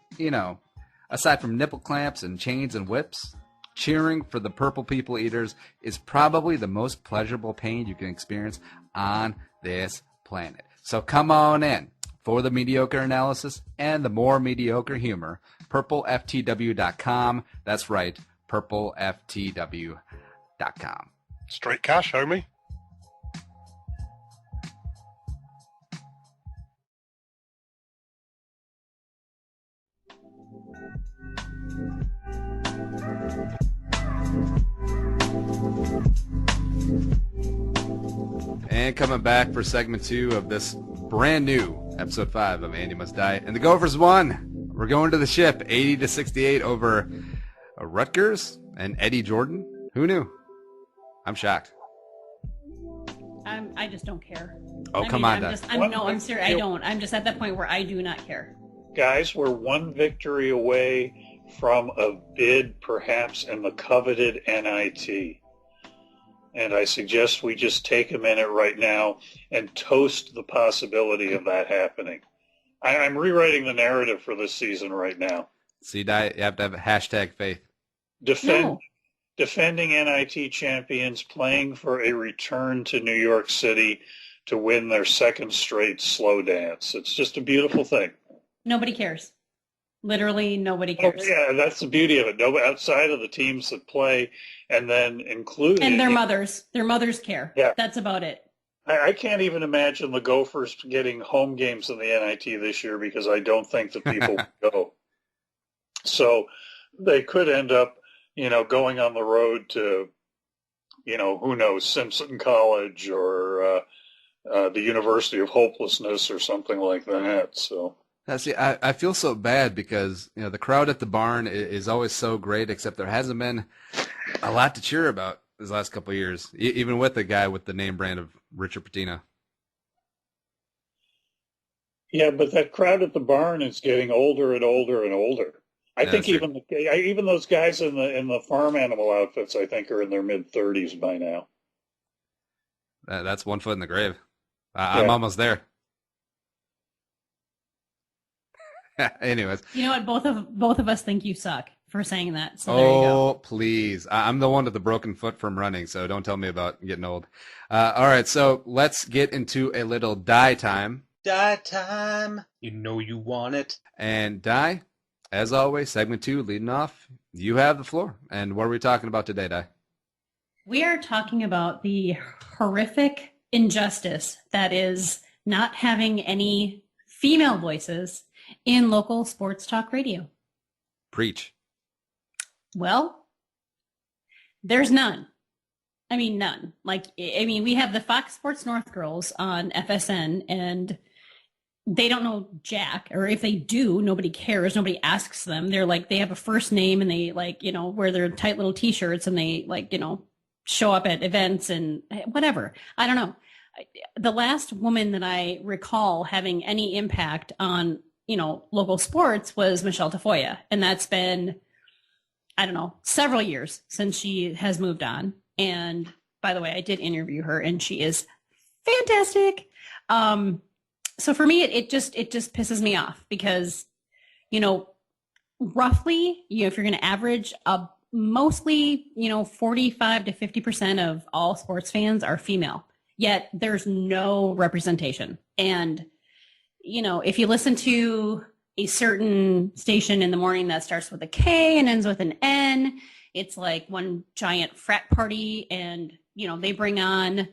Speaker 1: aside from nipple clamps and chains and whips, cheering for the Purple People Eaters is probably the most pleasurable pain you can experience on this planet. So come on in. For the mediocre analysis and the more mediocre humor, purpleftw.com. That's right, purpleftw.com.
Speaker 2: Straight cash, homie.
Speaker 1: And coming back for segment 2 of this brand new episode 5 of Andy Must Die. And the Gophers won. We're going to the ship 80-68 over Rutgers and Eddie Jordan. Who knew? I'm shocked.
Speaker 8: I just don't care.
Speaker 1: Come on,
Speaker 8: I'm serious. I don't. I'm just at that point where I do not care.
Speaker 9: Guys, we're one victory away from a bid, perhaps, in the coveted NIT. And I suggest we just take a minute right now and toast the possibility of that happening. I'm rewriting the narrative for this season right now.
Speaker 1: See, you have to have a hashtag faith.
Speaker 9: Defend.
Speaker 8: No.
Speaker 9: defending NIT champions playing for a return to New York City to win their second straight slow dance. It's just a beautiful thing.
Speaker 8: Nobody cares. Literally nobody
Speaker 9: Oh,
Speaker 8: cares.
Speaker 9: yeah, that's the beauty of it. No, outside of the teams that play, and then including...
Speaker 8: And their mothers. Their mothers care.
Speaker 9: Yeah.
Speaker 8: That's about it.
Speaker 9: I can't even imagine the Gophers getting home games in the NIT this year because I don't think that people go. So they could end up, going on the road to, who knows, Simpson College or the University of Hopelessness or something like that. So.
Speaker 1: See, I feel so bad because the crowd at the barn is always so great, except there hasn't been a lot to cheer about these last couple of years, even with the guy with the name brand of Richard Pitino.
Speaker 9: Yeah, but that crowd at the barn is getting older and older and older. I think even those guys in the farm animal outfits, I think, are in their mid-30s by now.
Speaker 1: That's one foot in the grave. I'm almost there. Anyways,
Speaker 8: you know what? Both of us think you suck for saying that. So there you go.
Speaker 1: Oh, please! I'm the one with the broken foot from running, so don't tell me about getting old. All right, so let's get into a little die time.
Speaker 3: Die time. You know you want it.
Speaker 1: And Die, as always, segment 2, leading off. You have the floor. And what are we talking about today, Die?
Speaker 8: We are talking about the horrific injustice that is not having any female voices in local sports talk radio.
Speaker 1: Preach.
Speaker 8: Well, there's none. I mean, none. We have the Fox Sports North girls on FSN, and they don't know jack, or if they do, nobody cares. Nobody asks them. They're they have a first name, and they wear their tight little T-shirts, and they show up at events and whatever. I don't know. The last woman that I recall having any impact on local sports was Michelle Tafoya. And that's been, I don't know, several years since she has moved on. And by the way, I did interview her and she is fantastic. So for me, it just pisses me off because, roughly, if you're going to average mostly, 45 to 50% of all sports fans are female, yet there's no representation. And if you listen to a certain station in the morning that starts with a K and ends with an N, it's like one giant frat party, and they bring on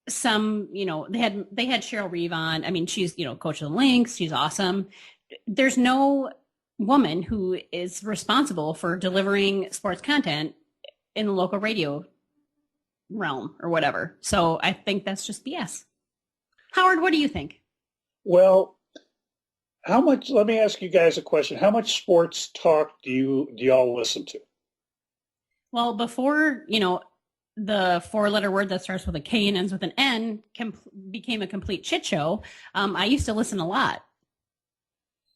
Speaker 8: some they had Cheryl Reeve on. I mean, she's coach of the Lynx, she's awesome. There's no woman who is responsible for delivering sports content in the local radio realm or whatever. So I think that's just BS. Howard, what do you think?
Speaker 9: Well, let me ask you guys a question. How much sports talk do y'all listen to?
Speaker 8: Well, before, the 4-letter word that starts with a K and ends with an N became a complete shit show, I used to listen a lot.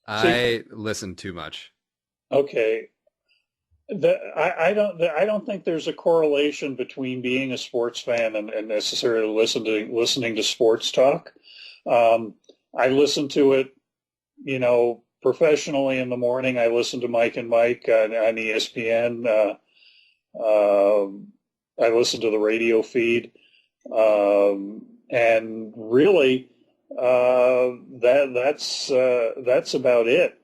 Speaker 1: I listen too much.
Speaker 9: Okay. I don't think there's a correlation between being a sports fan and necessarily listening to sports talk. I listen to it, professionally in the morning. I listen to Mike and Mike on ESPN. I listen to the radio feed, and really, that's about it.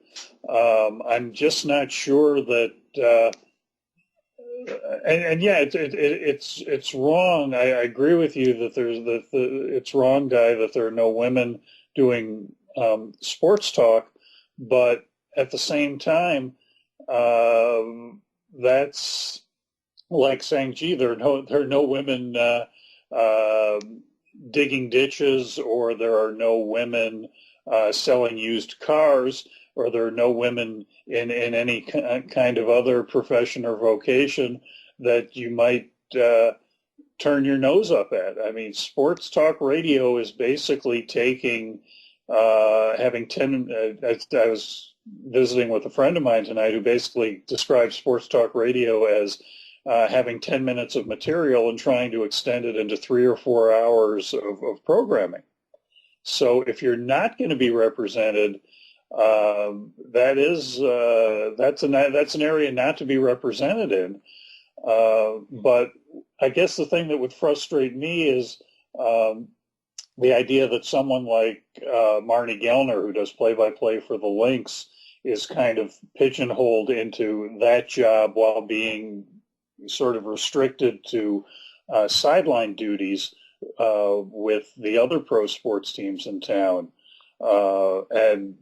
Speaker 9: I'm just not sure that, and yeah, it's wrong. I agree with you that it's wrong, Guy, that there are no women doing sports talk, but at the same time, that's like saying, gee, there are no women digging ditches, or there are no women selling used cars, or there are no women in any kind of other profession or vocation that you might turn your nose up at. I mean, sports talk radio is basically taking, having 10, I was visiting with a friend of mine tonight who basically describes sports talk radio as having 10 minutes of material and trying to extend it into 3 or 4 hours of programming. So if you're not going to be represented, that's an area not to be represented in. But I guess the thing that would frustrate me is the idea that someone like Marnie Gellner, who does play-by-play for the Lynx, is kind of pigeonholed into that job while being sort of restricted to sideline duties with the other pro sports teams in town. And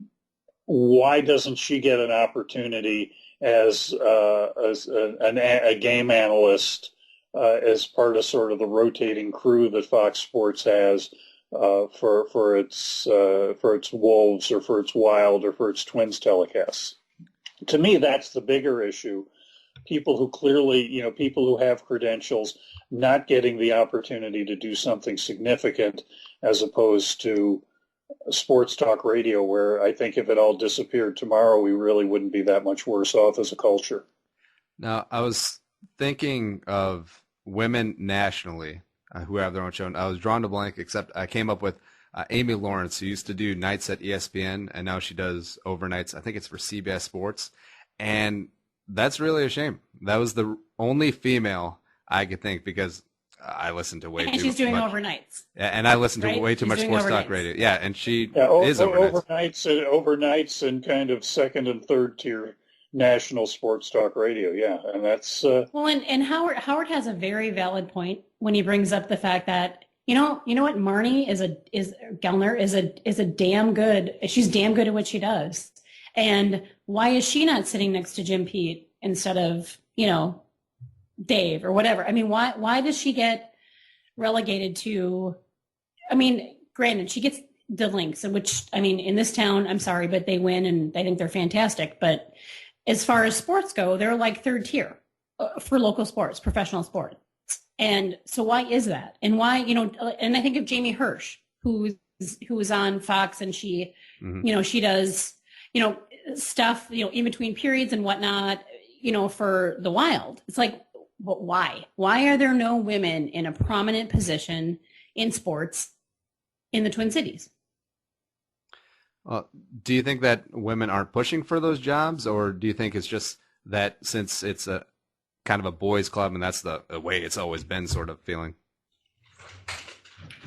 Speaker 9: why doesn't she get an opportunity as a game analyst as part of sort of the rotating crew that Fox Sports has for its Wolves or for its Wild or for its Twins telecasts? To me, that's the bigger issue. People who clearly, people who have credentials not getting the opportunity to do something significant, as opposed to sports talk radio, where I think if it all disappeared tomorrow, we really wouldn't be that much worse off as a culture.
Speaker 1: Now, I was thinking of women nationally who have their own show. And I was drawn to blank, except I came up with Amy Lawrence, who used to do nights at ESPN, and now she does overnights. I think it's for CBS Sports. And that's really a shame. That was the only female I could think, because I listen to way too much.
Speaker 8: And she's doing overnights.
Speaker 1: And I listen to way too much sports talk radio. Yeah, and she is
Speaker 9: overnights and kind of second and third tier national sports talk radio. Yeah, and that's
Speaker 8: well, and Howard has a very valid point when he brings up the fact that you know what, Marnie Gellner is a damn good. She's damn good at what she does. And why is she not sitting next to Jim Pete instead of Dave or whatever? I mean, why does she get relegated to? I mean, granted, she gets the Lynx, which, I mean, in this town, I'm sorry, but they win and I think they're fantastic. But as far as sports go, they're like third tier for local sports, professional sports. And so why is that? And why, and I think of Jamie Hirsch, who is on Fox, and she, she does, stuff, in between periods and whatnot, for the Wild. It's like, but why? Why are there no women in a prominent position in sports in the Twin Cities?
Speaker 1: Do you think that women aren't pushing for those jobs, or do you think it's just that since it's a kind of a boys' club and that's the way it's always been, sort of feeling?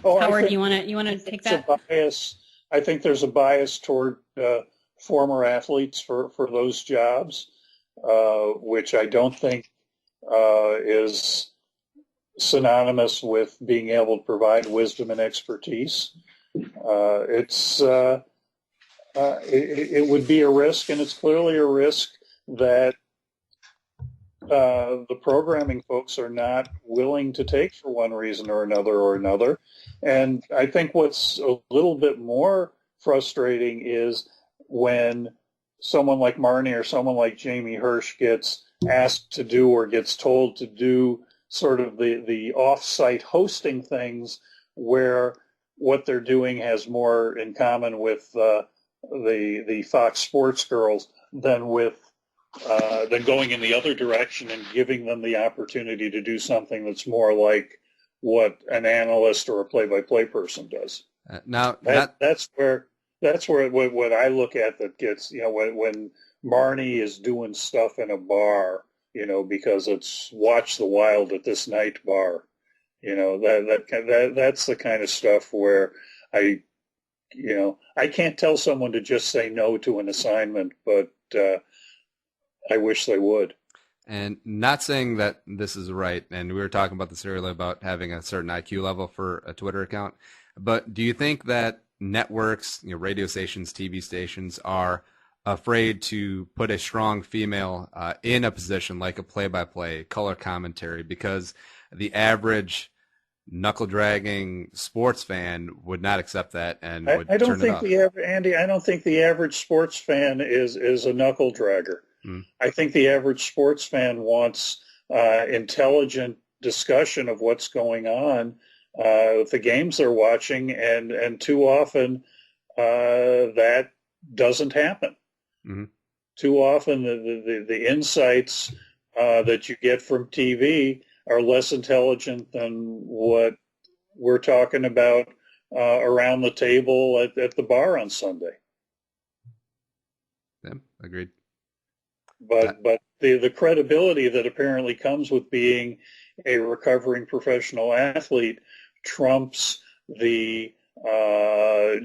Speaker 8: Howard, you want to take that?
Speaker 9: I think there's a bias toward former athletes for those jobs, which I don't think is synonymous with being able to provide wisdom and expertise. It would be a risk, and it's clearly a risk that the programming folks are not willing to take for one reason or another. And I think what's a little bit more frustrating is when someone like Marnie or someone like Jamie Hirsch gets asked to do or gets told to do sort of the off-site hosting things, where what they're doing has more in common with the Fox Sports girls than going in the other direction and giving them the opportunity to do something that's more like what an analyst or a play-by-play person does. That's where what I look at that gets, when Marnie is doing stuff in a bar, because it's watch the Wild at this night bar, that's the kind of stuff where I can't tell someone to just say no to an assignment, but I wish they would.
Speaker 1: And not saying that this is right, and we were talking about this earlier about having a certain IQ level for a Twitter account, but do you think that networks, radio stations, TV stations are afraid to put a strong female in a position like a play-by-play, color commentary, because the average knuckle-dragging sports fan would not accept that and would turn it off?
Speaker 9: I don't think the average sports fan is a knuckle-dragger. I think the average sports fan wants intelligent discussion of what's going on with the games they're watching, and too often that doesn't happen. Mm-hmm. Too often the insights that you get from TV are less intelligent than what we're talking about around the table at the bar on Sunday.
Speaker 1: Yeah, agreed.
Speaker 9: But the credibility that apparently comes with being a recovering professional athlete trumps the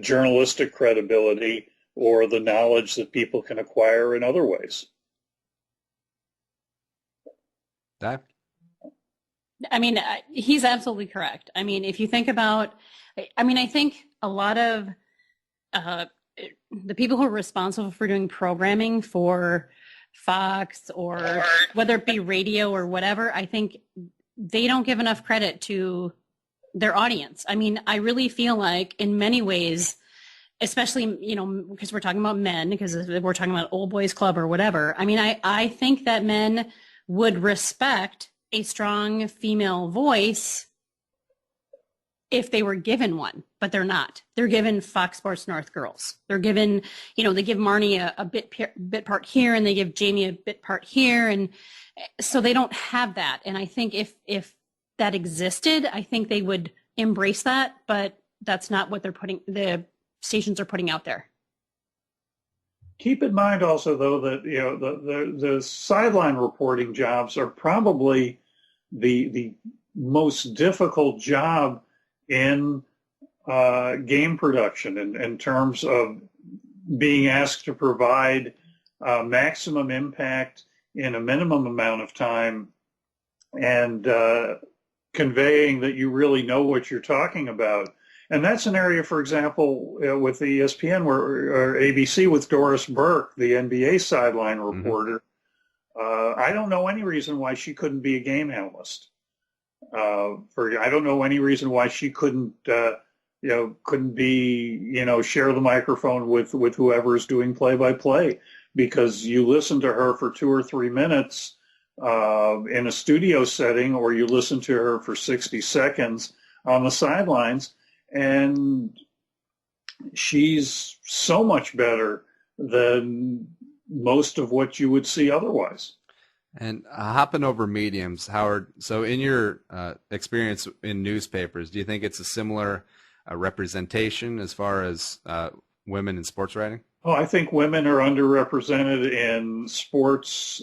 Speaker 9: journalistic credibility or the knowledge that people can acquire in other ways.
Speaker 1: Di?
Speaker 8: I mean, he's absolutely correct. I mean, if you think about, I think a lot of the people who are responsible for doing programming for Fox or whether it be radio or whatever, I think they don't give enough credit to their audience. I mean, I really feel like in many ways, especially, because we're talking about men, because we're talking about old boys club or whatever. I mean, I think that men would respect a strong female voice if they were given one, but they're not. They're given Fox Sports North girls. They're given, they give Marnie a bit part here, and they give Jamie a bit part here, and so they don't have that. And I think if that existed, I think they would embrace that, but that's not what the stations are putting out there.
Speaker 9: Keep in mind also, though, that the sideline reporting jobs are probably the most difficult job in game production in terms of being asked to provide maximum impact in a minimum amount of time and conveying that you really know what you're talking about. And that's an area, for example, with the ESPN or ABC with Doris Burke, the NBA sideline reporter. I don't know any reason why she couldn't be a game analyst. I don't know any reason why she couldn't be, share the microphone with whoever is doing play-by-play, because you listen to her for 2 or 3 minutes in a studio setting, or you listen to her for 60 seconds on the sidelines, and she's so much better than most of what you would see otherwise.
Speaker 1: And hopping over mediums, Howard, so in your experience in newspapers, do you think it's a similar representation as far as women in sports writing?
Speaker 9: Oh, I think women are underrepresented in sports,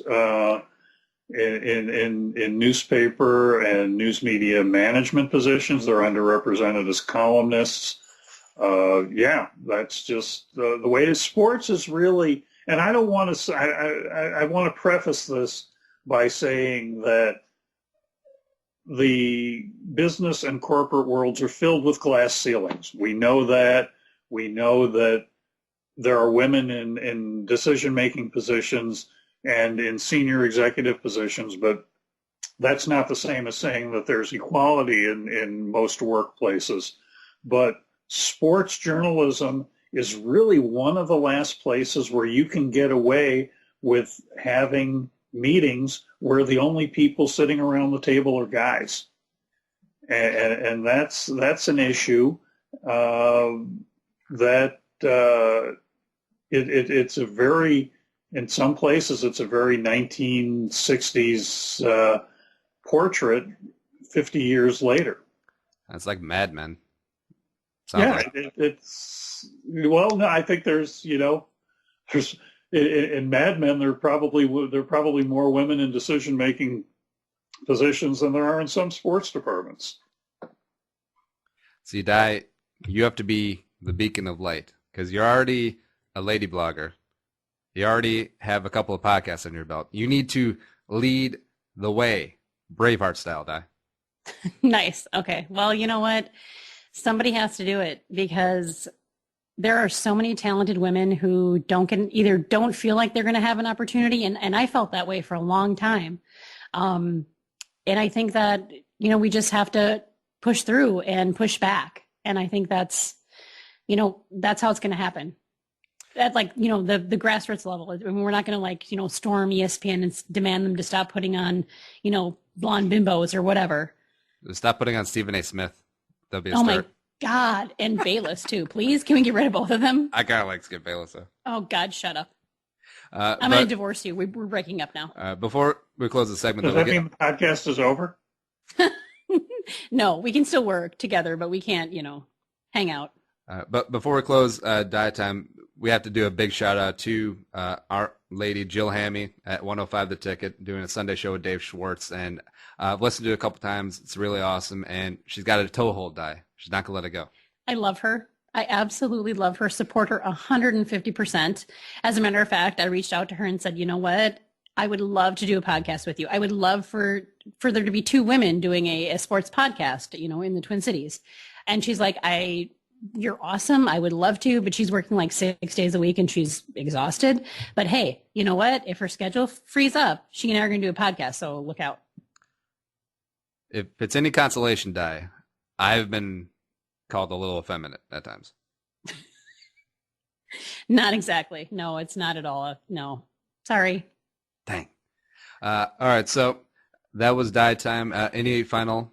Speaker 9: in newspaper and news media management positions. They're underrepresented as columnists. That's just the way it is. Sports is really, and I don't want to, I want to preface this by saying that the business and corporate worlds are filled with glass ceilings. We know that. We know that there are women in decision-making positions and in senior executive positions, but that's not the same as saying that there's equality in most workplaces. But sports journalism is really one of the last places where you can get away with having meetings where the only people sitting around the table are guys. And that's an issue that it's a very, in some places, it's a very 1960s portrait 50 years later.
Speaker 1: That's like Mad Men.
Speaker 9: It's, well, no, I think there's in Mad Men, there are probably more women in decision-making positions than there are in some sports departments.
Speaker 1: See, Di, you have to be the beacon of light because you're already a lady blogger. You already have a couple of podcasts under your belt. You need to lead the way, Braveheart style, Di.
Speaker 8: Nice. Okay. Well, you know what? Somebody has to do it because there are so many talented women who don't feel like they're going to have an opportunity. And I felt that way for a long time. And I think that, we just have to push through and push back. And I think that's how it's going to happen. At the grassroots level. I mean, we're not going to storm ESPN and demand them to stop putting on, blonde bimbos or whatever.
Speaker 1: Stop putting on Stephen A. Smith. That'll be a
Speaker 8: start.
Speaker 1: My
Speaker 8: God, and Bayless too. Please, can we get rid of both of them?
Speaker 1: I kind of like Skip Bayless though.
Speaker 8: Oh God, shut up! I'm going to divorce you. We're breaking up now.
Speaker 1: Before we close the segment,
Speaker 9: does that mean the podcast is over?
Speaker 8: No, we can still work together, but we can't, hang out.
Speaker 1: But before we close diet time, we have to do a big shout out to our lady Jill Hammy at 105 The Ticket, doing a Sunday show with Dave Schwartz, and I've listened to it a couple times. It's really awesome, and she's got a toe hold die. She's not gonna let it go.
Speaker 8: I love her. I absolutely love her. Support her 150%. As a matter of fact, I reached out to her and said, you know what? I would love to do a podcast with you. I would love for there to be two women doing a sports podcast, you know, in the Twin Cities. And she's like, you're awesome. I would love to, but she's working like 6 days a week and she's exhausted. But hey, you know what? If her schedule frees up, she and I are going to do a podcast. So look out.
Speaker 1: If it's any consolation, Di, I've been called a little effeminate at times.
Speaker 8: Not exactly. No, it's not at all. No, sorry.
Speaker 1: Dang. All right. So that was Di time. Any final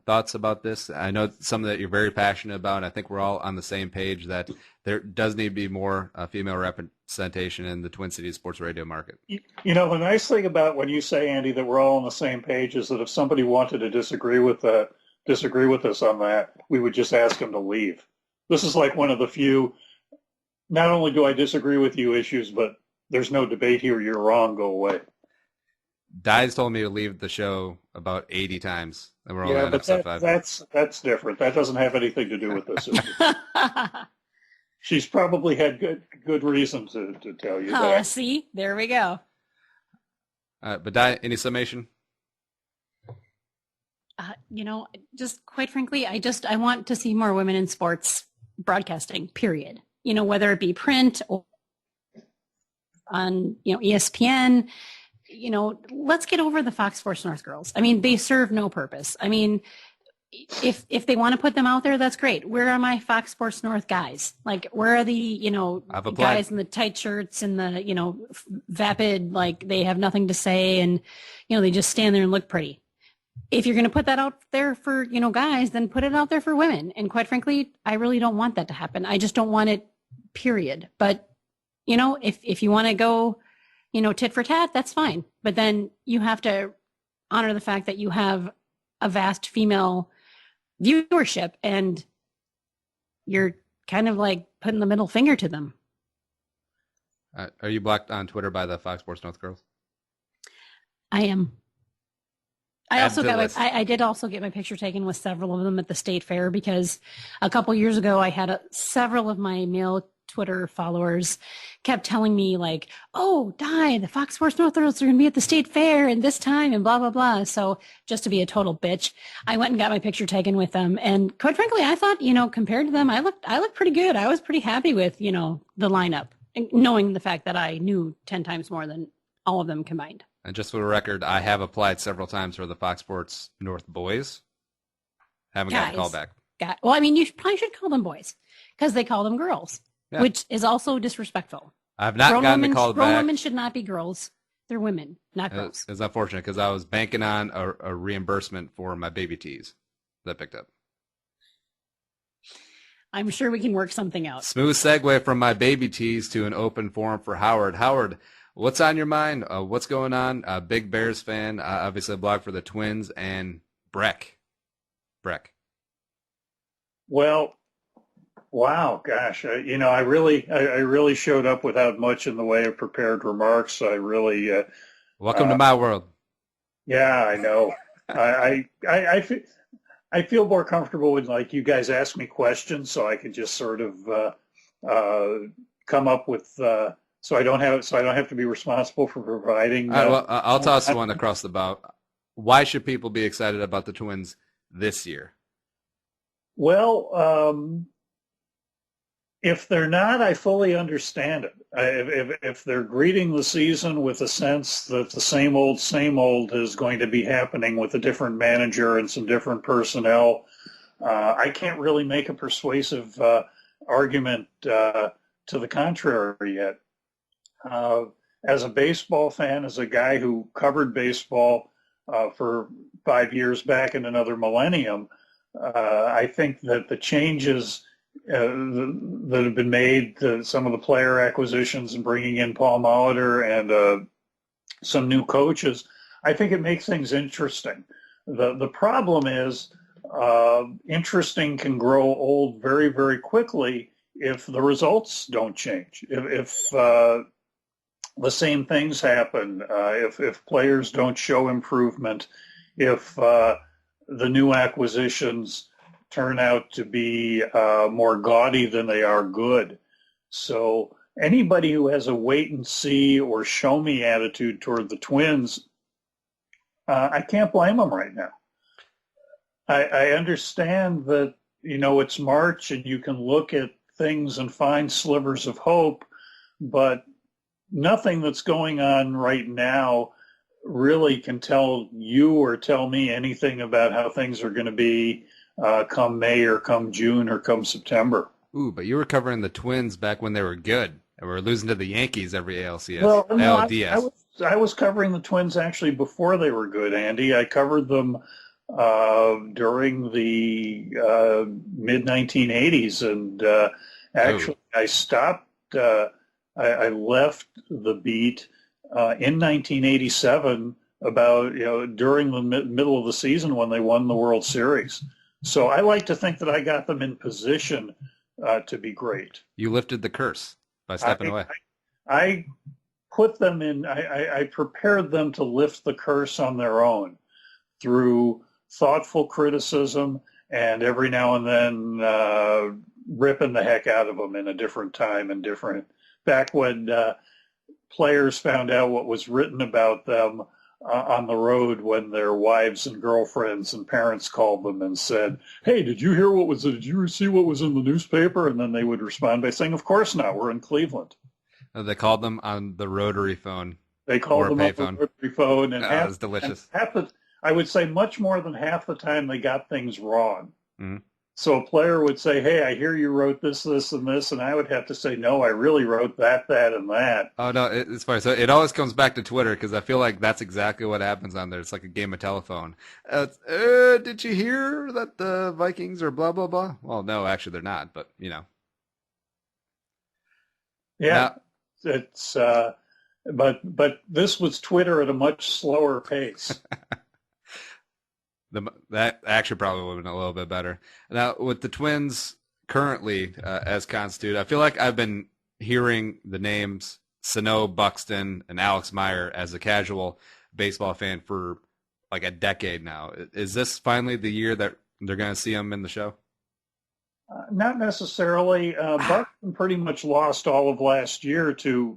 Speaker 1: thoughts about this? I know some that you're very passionate about, and I think we're all on the same page that there does need to be more female representation in the Twin Cities sports radio market.
Speaker 9: You know, the nice thing about when you say, Andy, that we're all on the same page is that if somebody wanted to disagree with us on that, we would just ask them to leave. This is like one of the few, not only do I disagree with you issues, but there's no debate here, you're wrong, go away.
Speaker 1: Di's told me to leave the show about 80 times, and we're only on episode 5.
Speaker 9: That's different. That doesn't have anything to do with this issue. She's probably had good reason to tell you that.
Speaker 8: See, there we go.
Speaker 1: But Di, any summation?
Speaker 8: You know, just quite frankly, I want to see more women in sports broadcasting, period. You know, whether it be print or on, you know, ESPN, you know, let's get over the Fox Sports North girls. I mean, they serve no purpose. I mean, if they want to put them out there, that's great. Where are my Fox Sports North guys? Like, where are the, you know, guys in the tight shirts and the, you know, vapid, like they have nothing to say and, you know, they just stand there and look pretty. If you're going to put that out there for, you know, guys, then put it out there for women. And quite frankly, I really don't want that to happen. I just don't want it, period. But, you know, if you want to go, you know, tit for tat, that's fine. But then you have to honor the fact that you have a vast female viewership and you're kind of like putting the middle finger to them.
Speaker 1: Are you blocked on Twitter by the Fox Sports North girls?
Speaker 8: I am. I did also get my picture taken with several of them at the state fair because a couple years ago I had several of my male Twitter followers kept telling me like, oh, Di, the Fox Sports North girls are going to be at the state fair and this time and blah, blah, blah. So just to be a total bitch, I went and got my picture taken with them. And quite frankly, I thought, you know, compared to them, I looked pretty good. I was pretty happy with, you know, the lineup, knowing the fact that I knew 10 times more than all of them combined.
Speaker 1: And just for the record, I have applied several times for the Fox Sports North boys. Haven't gotten a call back.
Speaker 8: Well, I mean, you probably should call them boys because they call them girls, which is also disrespectful.
Speaker 1: I've not gotten a call back.
Speaker 8: Grown women should not be girls. They're women, not girls.
Speaker 1: It's unfortunate because I was banking on a reimbursement for my baby tees that I picked up.
Speaker 8: I'm sure we can work something out.
Speaker 1: Smooth segue from my baby tees to an open forum for Howard. Howard, what's on your mind? What's going on? Big Bears fan, obviously a blog for the Twins, and Breck.
Speaker 9: Well, wow, gosh, you know, I really showed up without much in the way of prepared remarks. I really
Speaker 1: welcome to my world.
Speaker 9: Yeah, I know. I feel more comfortable when like you guys ask me questions, so I can just sort of come up with. So I don't have to be responsible for providing.
Speaker 1: Well, I'll toss one across the bow. Why should people be excited about the Twins this year?
Speaker 9: Well, if they're not, I fully understand it. If they're greeting the season with a sense that the same old is going to be happening with a different manager and some different personnel, I can't really make a persuasive argument to the contrary yet. As a baseball fan, as a guy who covered baseball for 5 years back in another millennium, I think that the changes that have been made, some of the player acquisitions and bringing in Paul Molitor and some new coaches, I think it makes things interesting. The problem is interesting can grow old very, very quickly if the results don't change, if the same things happen, if players don't show improvement, if the new acquisitions turn out to be more gaudy than they are good. So anybody who has a wait and see or show me attitude toward the Twins, I can't blame them right now. I understand that, it's March and you can look at things and find slivers of hope, but nothing that's going on right now really can tell you or tell me anything about how things are going to be come May or come June or come September.
Speaker 1: Ooh, but you were covering the Twins back when they were good, and we were losing to the Yankees every ALCS.
Speaker 9: Well, no,
Speaker 1: ALDS.
Speaker 9: I was covering the Twins actually before they were good, Andy. I covered them during the mid-1980s, and actually I stopped. I left the beat in 1987 about, during the middle of the season when they won the World Series. So I like to think that I got them in position to be great.
Speaker 1: You lifted the curse by stepping away.
Speaker 9: I put them in, I prepared them to lift the curse on their own through thoughtful criticism and every now and then ripping the heck out of them in a different time and back when players found out what was written about them on the road when their wives and girlfriends and parents called them and said, "Hey, did you see what was in the newspaper?" And then they would respond by saying, "Of course not. We're in Cleveland."
Speaker 1: They called them on the rotary phone.
Speaker 9: They called them on the rotary phone. And
Speaker 1: it was delicious.
Speaker 9: I would say much more than half the time they got things wrong.
Speaker 1: Mm-hmm.
Speaker 9: So a player would say, "Hey, I hear you wrote this, this, and this," and I would have to say, "No, I really wrote that, and that."
Speaker 1: Oh, no, it's funny. So it always comes back to Twitter because I feel like that's exactly what happens on there. It's like a game of telephone. Did you hear that the Vikings are blah, blah, blah? Well, no, actually they're not, but,
Speaker 9: Yeah,
Speaker 1: Now,
Speaker 9: it's but this was Twitter at a much slower pace.
Speaker 1: That actually probably would have been a little bit better. Now, with the Twins currently as constituted, I feel like I've been hearing the names Sano, Buxton, and Alex Meyer as a casual baseball fan for like a decade now. Is this finally the year that they're going to see them in the show?
Speaker 9: Not necessarily. Buxton pretty much lost all of last year to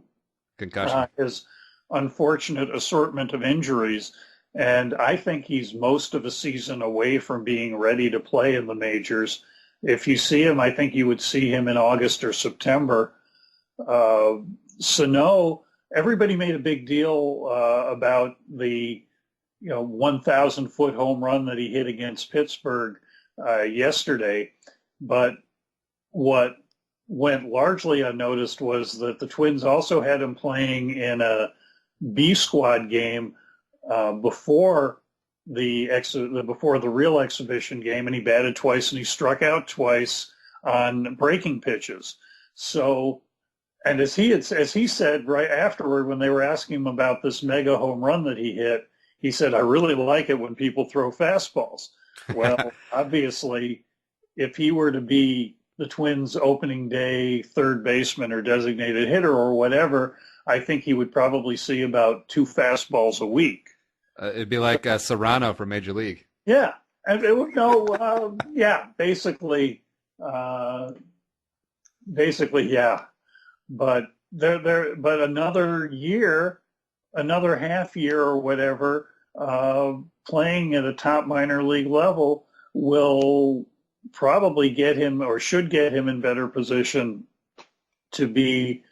Speaker 1: Concussion.
Speaker 9: His unfortunate assortment of injuries. And I think he's most of a season away from being ready to play in the majors. If you see him, I think you would see him in August or September. Sano, everybody made a big deal about the 1,000-foot home run that he hit against Pittsburgh yesterday. But what went largely unnoticed was that the Twins also had him playing in a B squad game before the real exhibition game, and he batted twice and he struck out twice on breaking pitches. So, and as he said right afterward when they were asking him about this mega home run that he hit, he said, "I really like it when people throw fastballs." Well, obviously, if he were to be the Twins' opening day third baseman or designated hitter or whatever, I think he would probably see about 2 fastballs a week.
Speaker 1: It'd be like Serrano from Major League.
Speaker 9: Yeah, and it would yeah, basically, yeah. But but another year, another half year or whatever, playing at a top minor league level will probably get him or should get him in better position to be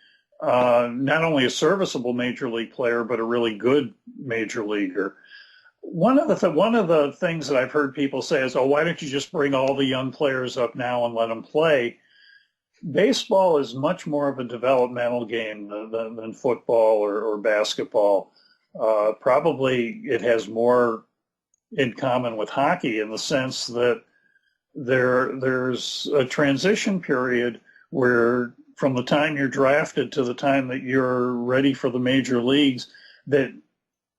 Speaker 9: not only a serviceable major league player, but a really good major leaguer. One of the things that I've heard people say is, "Oh, why don't you just bring all the young players up now and let them play?" Baseball is much more of a developmental game than football or basketball. Probably it has more in common with hockey in the sense that there's a transition period where from the time you're drafted to the time that you're ready for the major leagues, that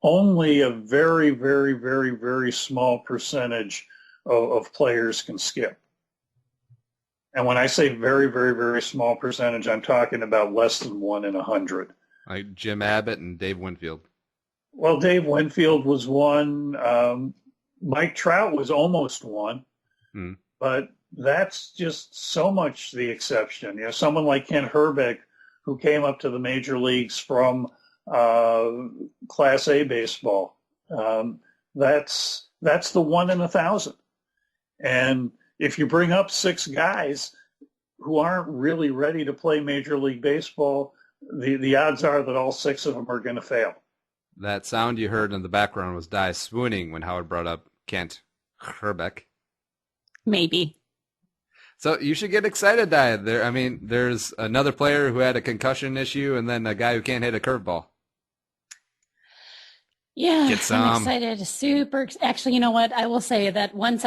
Speaker 9: only a very, very, very, very small percentage of players can skip. And when I say very, very, very small percentage, I'm talking about less than 1 in 100.
Speaker 1: Like Jim Abbott and Dave Winfield.
Speaker 9: Well, Dave Winfield was one. Mike Trout was almost one. But that's just so much the exception. You know, someone like Ken Herbeck, who came up to the major leagues from Class A baseball. That's the 1 in 1,000. And if you bring up 6 guys who aren't really ready to play Major League Baseball, the odds are that all 6 of them are going to fail.
Speaker 1: That sound you heard in the background was Di swooning when Howard brought up Kent Herbeck.
Speaker 8: Maybe.
Speaker 1: So you should get excited, Di. There's another player who had a concussion issue, and then a guy who can't hit a curveball.
Speaker 8: Yeah, I'm excited. Actually, you know what? I will say that once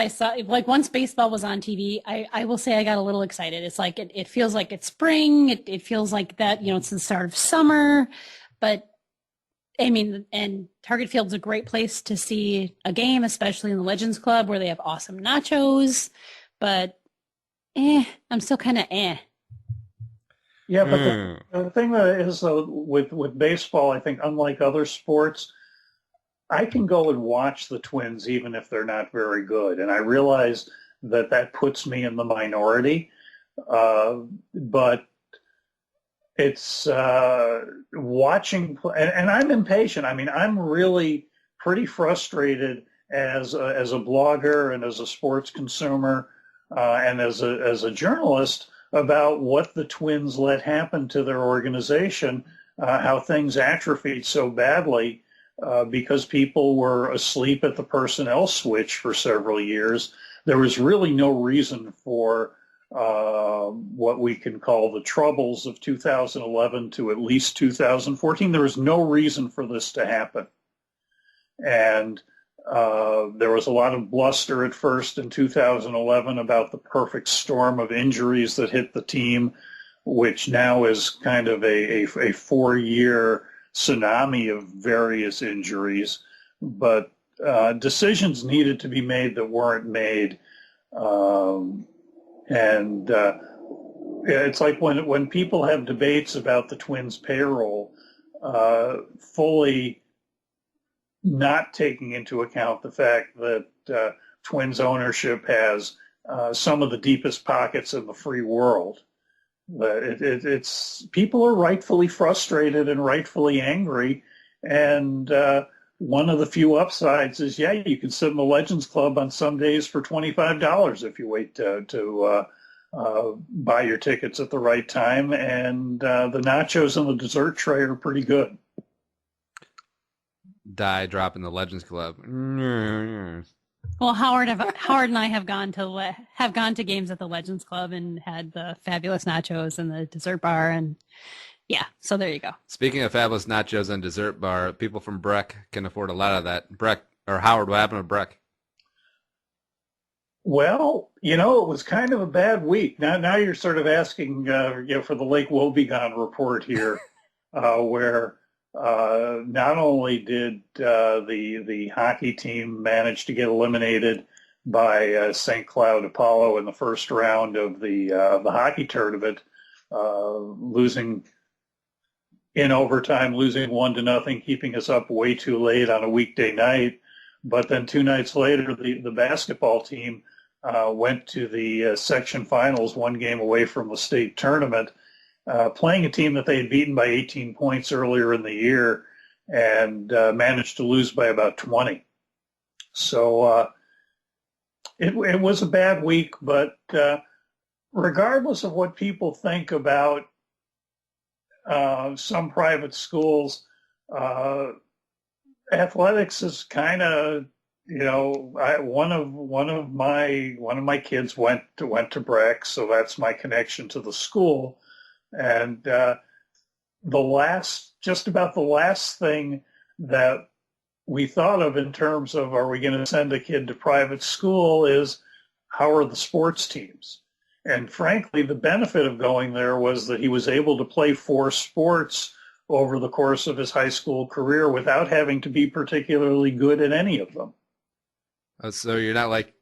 Speaker 8: baseball was on TV, I will say I got a little excited. It's like, it feels like it's spring. It feels like that, it's the start of summer. But, and Target Field's a great place to see a game, especially in the Legends Club where they have awesome nachos. But, I'm still kind of
Speaker 9: Yeah, but the thing that is, with baseball, I think, unlike other sports, I can go and watch the Twins even if they're not very good. And I realize that puts me in the minority. But it's watching, and I'm impatient. I'm really pretty frustrated as a blogger and as a sports consumer and as a journalist about what the Twins let happen to their organization, how things atrophied so badly. Because people were asleep at the personnel switch for several years. There was really no reason for what we can call the troubles of 2011 to at least 2014. There was no reason for this to happen. And there was a lot of bluster at first in 2011 about the perfect storm of injuries that hit the team, which now is kind of a 4-year tsunami of various injuries, but decisions needed to be made that weren't made. It's like when people have debates about the Twins' payroll, fully not taking into account the fact that Twins ownership has some of the deepest pockets in the free world. It's people are rightfully frustrated and rightfully angry, and one of the few upsides is, you can sit in the Legends Club on some days for $25 if you wait to buy your tickets at the right time, and the nachos and the dessert tray are pretty good.
Speaker 1: Di dropping the Legends Club.
Speaker 8: Well, Howard and I have gone to games at the Legends Club and had the fabulous nachos and the dessert bar, and so there you go.
Speaker 1: Speaking of fabulous nachos and dessert bar, people from Breck can afford a lot of that. Breck or Howard, what happened to Breck?
Speaker 9: Well, it was kind of a bad week. Now you're sort of asking, for the Lake Wobegon report here, where. Not only did the hockey team manage to get eliminated by St. Cloud Apollo in the first round of the hockey tournament, losing in overtime, losing 1-0, keeping us up way too late on a weekday night. But then 2 nights later, the basketball team went to the section finals, 1 game away from the state tournament. Playing a team that they had beaten by 18 points earlier in the year and managed to lose by about 20. So it was a bad week, but regardless of what people think about some private schools, athletics is kind of, one of my kids went to Breck, so that's my connection to the school. And just about the last thing that we thought of in terms of, are we going to send a kid to private school, is how are the sports teams? And frankly, the benefit of going there was that he was able to play 4 sports over the course of his high school career without having to be particularly good at any of them.
Speaker 1: So you're not like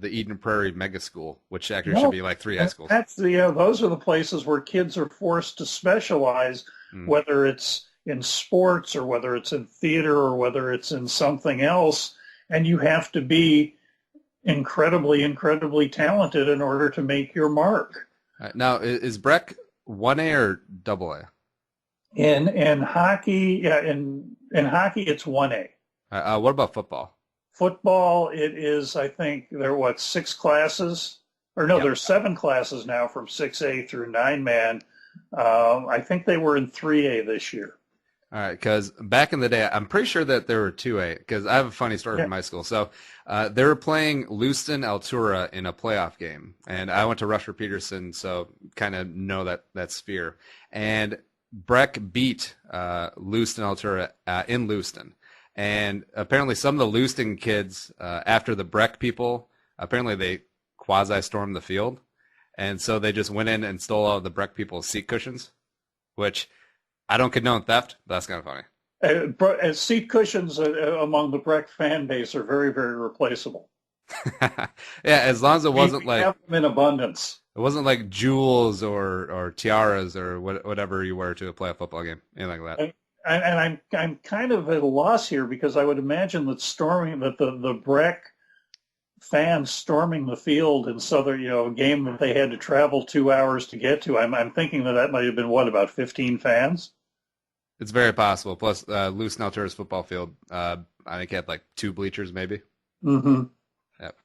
Speaker 1: the Eden Prairie Mega School, which actually should be like 3 high schools.
Speaker 9: Those are the places where kids are forced to specialize, whether it's in sports or whether it's in theater or whether it's in something else, and you have to be incredibly, incredibly talented in order to make your mark.
Speaker 1: Now, is Breck 1A or AA?
Speaker 9: In hockey, in hockey, it's 1A.
Speaker 1: What about football?
Speaker 9: Football, it is, I think, there are, 6 classes? Or no, there's 7 classes now from 6A through 9-man. I think they were in 3A this year.
Speaker 1: All right, because back in the day, I'm pretty sure that there were 2A, because I have a funny story from high school. So they were playing Lewiston Altura in a playoff game, and I went to Rushford Peterson, so kind of know that sphere. And Breck beat Lewiston Altura in Lewiston. And apparently some of the Lewiston kids, after the Breck people, apparently they quasi-stormed the field. And so they just went in and stole all of the Breck people's seat cushions, which I don't condone theft, but that's kind of funny.
Speaker 9: Seat cushions among the Breck fan base are very, very replaceable.
Speaker 1: Yeah, as long as it wasn't
Speaker 9: we have them in abundance.
Speaker 1: It wasn't like jewels or tiaras or whatever you wear to play a football game, anything like that.
Speaker 9: And I'm kind of at a loss here because I would imagine that the Breck fans storming the field in Southern, a game that they had to travel 2 hours to get to. I'm thinking that might have been about 15 fans.
Speaker 1: It's very possible. Plus, Lewiston Altura's football field, I think it had like 2 bleachers maybe.
Speaker 9: Mm-hmm.
Speaker 1: Yep.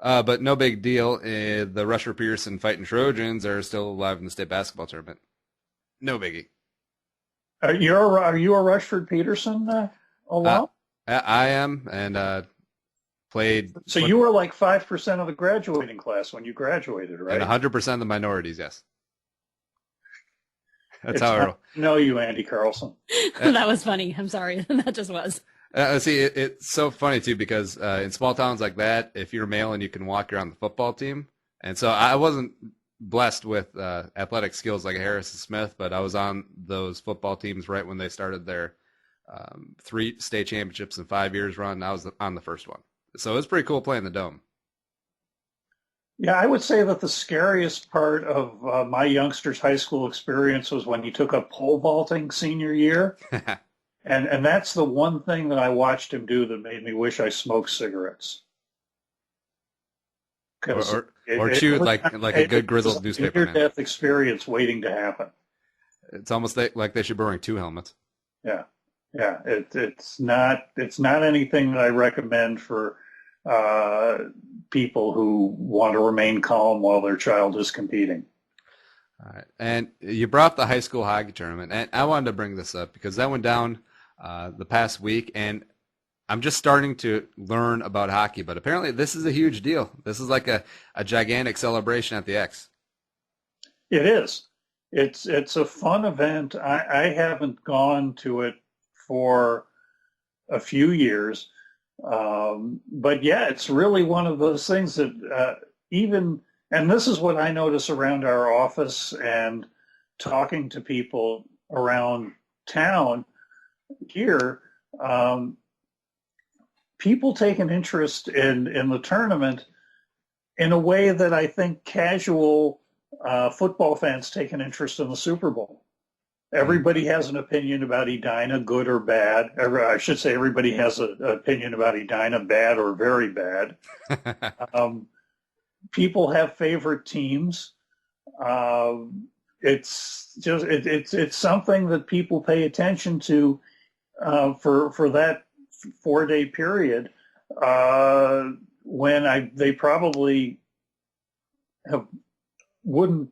Speaker 1: But no big deal. The Rushford Peterson Fighting Trojans are still alive in the state basketball tournament. No biggie.
Speaker 9: Are you a Rushford Peterson alum?
Speaker 1: I am, and played.
Speaker 9: So you were like 5% of the graduating class when you graduated, right?
Speaker 1: And 100% of the minorities, yes. That's how I roll.
Speaker 9: No, you, Andy Carlson.
Speaker 8: That was funny. I'm sorry. That just was.
Speaker 1: See, it's so funny, too, because in small towns like that, if you're male and you can walk, you're on the football team. And so I wasn't blessed with athletic skills like Harris and Smith, but I was on those football teams right when they started their 3 state championships in 5 years run. I was on the first one. So it was pretty cool playing the Dome.
Speaker 9: Yeah, I would say that the scariest part of my youngster's high school experience was when he took up pole vaulting senior year. and that's the one thing that I watched him do that made me wish I smoked cigarettes.
Speaker 1: Or chewed like a good grizzled newspaper man.
Speaker 9: Near-death experience waiting to happen.
Speaker 1: It's almost like they should be wearing 2 helmets.
Speaker 9: Yeah. It's not anything that I recommend for people who want to remain calm while their child is competing.
Speaker 1: All right, and you brought up the high school hockey tournament, and I wanted to bring this up because that went down the past week, and I'm just starting to learn about hockey, but apparently this is a huge deal. This is like a gigantic celebration at the X.
Speaker 9: It is. It's a fun event. I haven't gone to it for a few years. But yeah, it's really one of those things that and this is what I notice around our office and talking to people around town here, people take an interest in the tournament in a way that I think casual football fans take an interest in the Super Bowl. Everybody has an opinion about Edina, good or bad. I should say everybody has an opinion about Edina, bad or very bad. People have favorite teams. It's just it's something that people pay attention to for that 4-day period when they probably wouldn't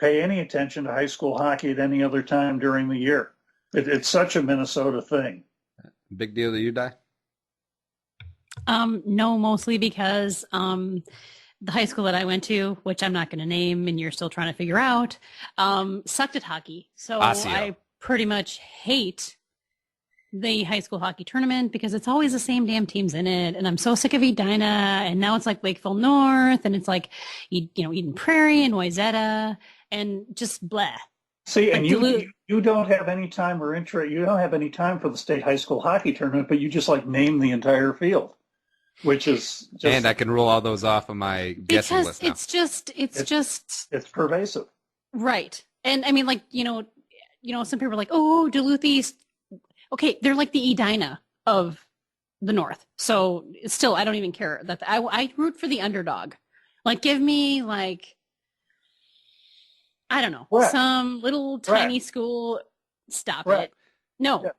Speaker 9: pay any attention to high school hockey at any other time during the year. It's such a Minnesota thing.
Speaker 1: Big deal to you, Di?
Speaker 8: No, mostly because the high school that I went to, which I'm not going to name and you're still trying to figure out, sucked at hockey. So I pretty much hate the high school hockey tournament because it's always the same damn teams in it. And I'm so sick of Edina. And now it's like Lakeville North and it's like, Eden Prairie and Wayzata and just bleh.
Speaker 9: See, and you don't have any time or interest. You don't have any time for the state high school hockey tournament, but you just name the entire field. which is just,
Speaker 1: and I can rule all those off of my guessing list now.
Speaker 9: It's pervasive.
Speaker 8: Right. And I mean, like, some people are like, oh, Duluth East. Okay, they're like the Edina of the North. So still, I don't even care that I root for the underdog. Like, give me like, I don't know, some little tiny school. Stop it. No.
Speaker 9: Yeah.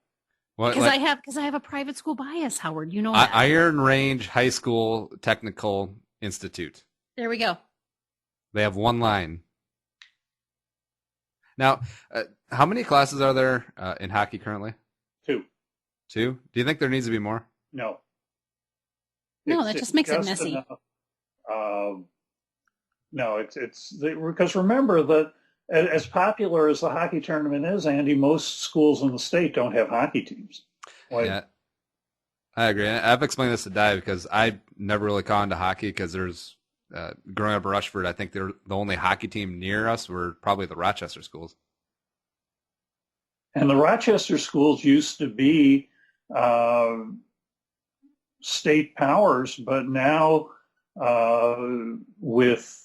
Speaker 8: Because I have a private school bias, Howard. You know that.
Speaker 1: Iron Range High School Technical Institute.
Speaker 8: There we go.
Speaker 1: They have one line. Now, how many classes are there in hockey currently?
Speaker 9: 2.
Speaker 1: 2? Do you think there needs to be more?
Speaker 9: No.
Speaker 8: No, that just makes it messy.
Speaker 9: No, it's because remember that as popular as the hockey tournament is, Andy, most schools in the state don't have hockey teams.
Speaker 1: Yeah, I agree. I've explained this to Di because I never really caught into hockey because there's growing up in Rushford, I think the only hockey team near us were probably the Rochester schools.
Speaker 9: And the Rochester schools used to be state powers, but now with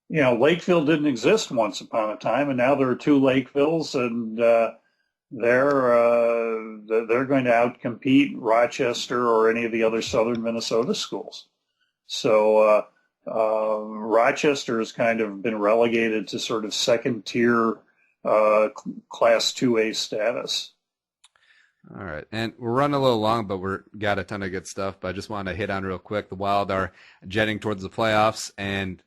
Speaker 9: Lakeville didn't exist once upon a time, and now there are 2 Lakevilles, and they're going to outcompete Rochester or any of the other southern Minnesota schools. So Rochester has kind of been relegated to sort of second tier Class 2A status.
Speaker 1: All right, and we're running a little long, but we're got a ton of good stuff. But I just wanted to hit on real quick. The Wild are jetting towards the playoffs, and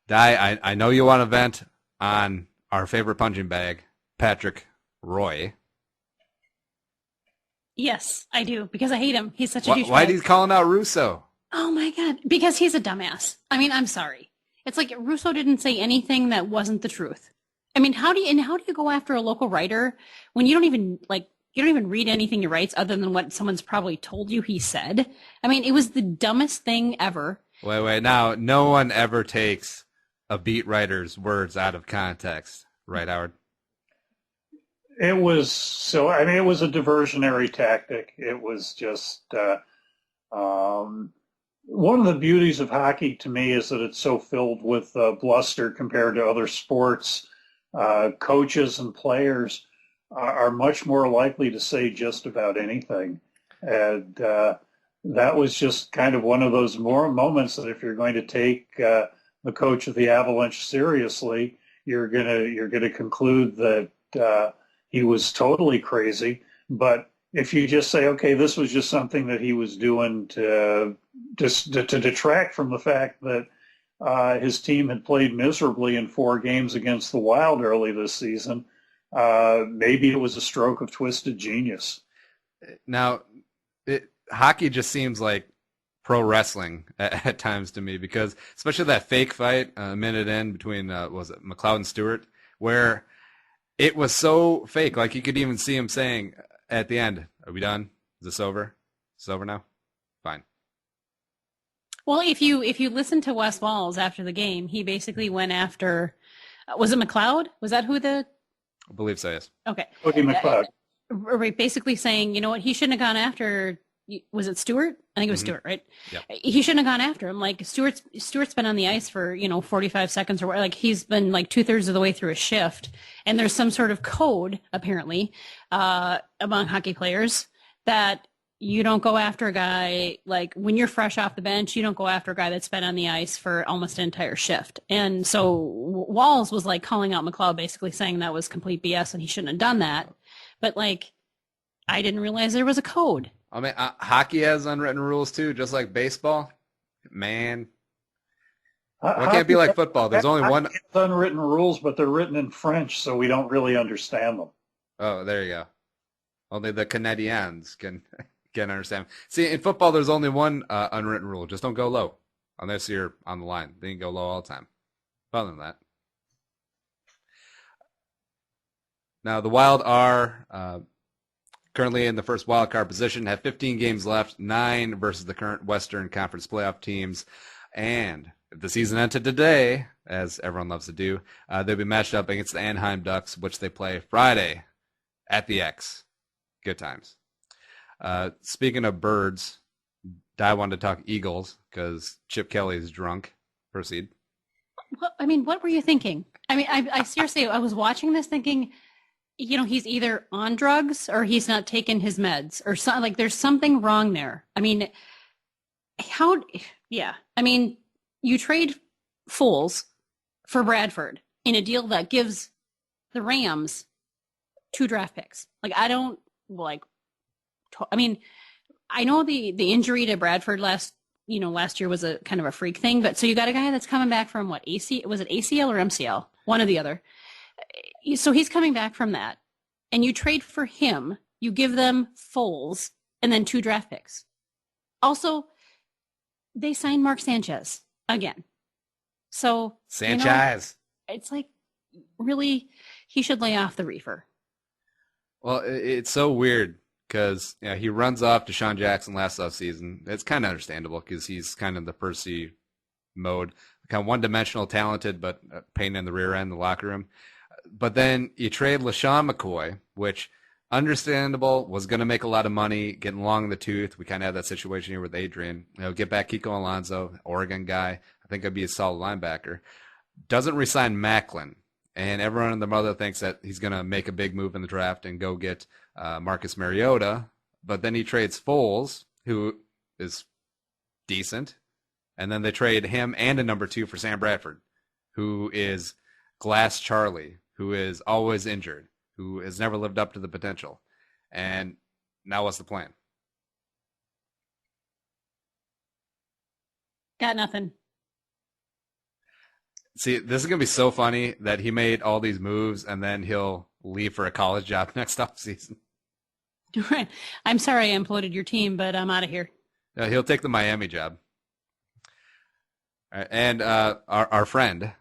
Speaker 1: Di, I know you want to vent on our favorite punching bag, Patrick Roy.
Speaker 8: Yes, I do, because I hate him. He's such a huge.
Speaker 1: Why are you calling out Russo?
Speaker 8: Oh my God, because he's a dumbass. I mean, I'm sorry. It's like Russo didn't say anything that wasn't the truth. I mean, how do you go after a local writer when you don't even read anything he writes other than what someone's probably told you he said? I mean, it was the dumbest thing ever.
Speaker 1: Wait. Now, no one ever takes a beat writer's words out of context, right, Howard?
Speaker 9: It was a diversionary tactic. It was just one of the beauties of hockey to me is that it's so filled with bluster compared to other sports. Coaches and players are much more likely to say just about anything. And that was just kind of one of those moments that if you're going to take the coach of the Avalanche seriously, you're gonna conclude that he was totally crazy. But if you just say, okay, this was just something that he was doing to detract from the fact that his team had played miserably in 4 games against the Wild early this season, maybe it was a stroke of twisted genius.
Speaker 1: Now, hockey just seems like pro wrestling at times to me, because especially that fake fight a minute in between, was it McLeod and Stewart, where it was so fake. Like you could even see him saying at the end, "Are we done? Is this over? It's over now? Fine."
Speaker 8: Well, if you listen to Wes Walls after the game, he basically went after, was it McLeod? Was that who I
Speaker 1: believe so, yes.
Speaker 8: Okay.
Speaker 9: Cody McLeod.
Speaker 8: Basically saying, you know what, he shouldn't have gone after, was it Stewart? I think it was Stewart, right?
Speaker 1: Yeah.
Speaker 8: He shouldn't have gone after him. Like Stewart's been on the ice for, 45 seconds or like he's been like 2/3 of the way through a shift. And there's some sort of code apparently, among hockey players that you don't go after a guy, like when you're fresh off the bench, you don't go after a guy that's been on the ice for almost an entire shift. And so Walls was like calling out McLeod, basically saying that was complete BS and he shouldn't have done that. But like, I didn't realize there was a code.
Speaker 1: I mean, hockey has unwritten rules too, just like baseball. Man, it can't be like football. There's only one.
Speaker 9: It's unwritten rules, but they're written in French, so we don't really understand them.
Speaker 1: Oh, there you go. Only the Canadians can understand. See, in football, there's only one unwritten rule: just don't go low, unless you're on the line. Then you can go low all the time. Other than that, now the Wild are currently in the first wild card position, have 15 games left, 9 versus the current Western Conference playoff teams. And if the season ended today, as everyone loves to do, they'll be matched up against the Anaheim Ducks, which they play Friday at the X. Good times. Speaking of birds, Di wanted to talk Eagles because Chip Kelly's drunk. Proceed.
Speaker 8: Well, I mean, what were you thinking? I mean, I seriously, I was watching this thinking, he's either on drugs or he's not taking his meds or something. Like there's something wrong there. I mean, I mean, you trade Foles for Bradford in a deal that gives the Rams 2 draft picks. Like, I mean, I know the injury to Bradford last year was a kind of a freak thing, but so you got a guy that's coming back from was it ACL or MCL? One or the other. So he's coming back from that, and you trade for him. You give them Foles and then 2 draft picks. Also, they signed Mark Sanchez again. So
Speaker 1: Sanchez.
Speaker 8: It's like, really, he should lay off the reefer.
Speaker 1: Well, it's so weird because he runs off to Deshaun Jackson last offseason. It's kind of understandable because he's kind of the Percy mode, kind of one-dimensional, talented, but a pain in the rear end, the locker room. But then you trade LaShawn McCoy, which understandable, was going to make a lot of money, getting long in the tooth. We kind of had that situation here with Adrian. Get back Kiko Alonso, Oregon guy. I think I'd be a solid linebacker. Doesn't resign Macklin. And everyone and their mother thinks that he's going to make a big move in the draft and go get Marcus Mariota. But then he trades Foles, who is decent. And then they trade him and a number 2 for Sam Bradford, who is Glass Charlie, who is always injured, who has never lived up to the potential. And now what's the plan?
Speaker 8: Got nothing.
Speaker 1: See, this is going to be so funny that he made all these moves and then he'll leave for a college job next offseason.
Speaker 8: Right. I'm sorry I imploded your team, but I'm out of here.
Speaker 1: He'll take the Miami job. All right, and our friend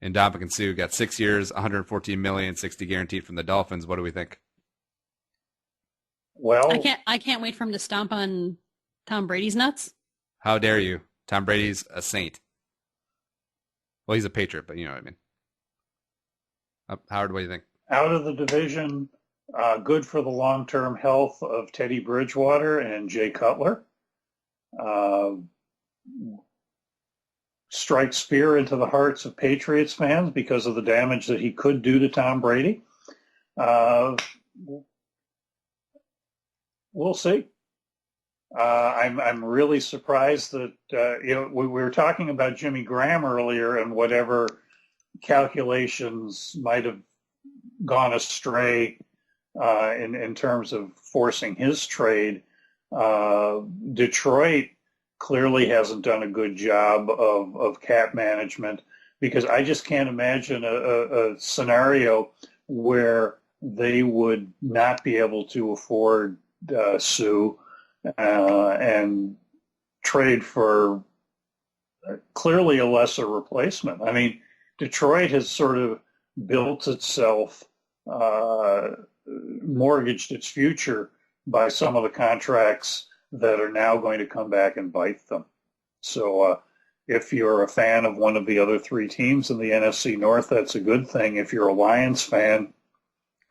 Speaker 1: in Dominican Sue got 6 years, $114 million, $60 guaranteed from the Dolphins. What do we think?
Speaker 9: Well,
Speaker 8: I can't wait for him to stomp on Tom Brady's nuts.
Speaker 1: How dare you? Tom Brady's a saint. Well, he's a Patriot, but you know what I mean. Howard, what do you think?
Speaker 9: out of the division, good for the long-term health of Teddy Bridgewater and Jay Cutler. Strike spear into the hearts of Patriots fans because of the damage that he could do to Tom Brady. We'll see. I'm really surprised that we were talking about Jimmy Graham earlier and whatever calculations might have gone astray in terms of forcing his trade. Detroit clearly hasn't done a good job of cap management, because I just can't imagine a scenario where they would not be able to afford Sue and trade for clearly a lesser replacement. I mean, Detroit has sort of built itself, mortgaged its future by some of the contracts that are now going to come back and bite them. So if you're a fan of one of the other three teams in the NFC North, that's a good thing. If you're a Lions fan,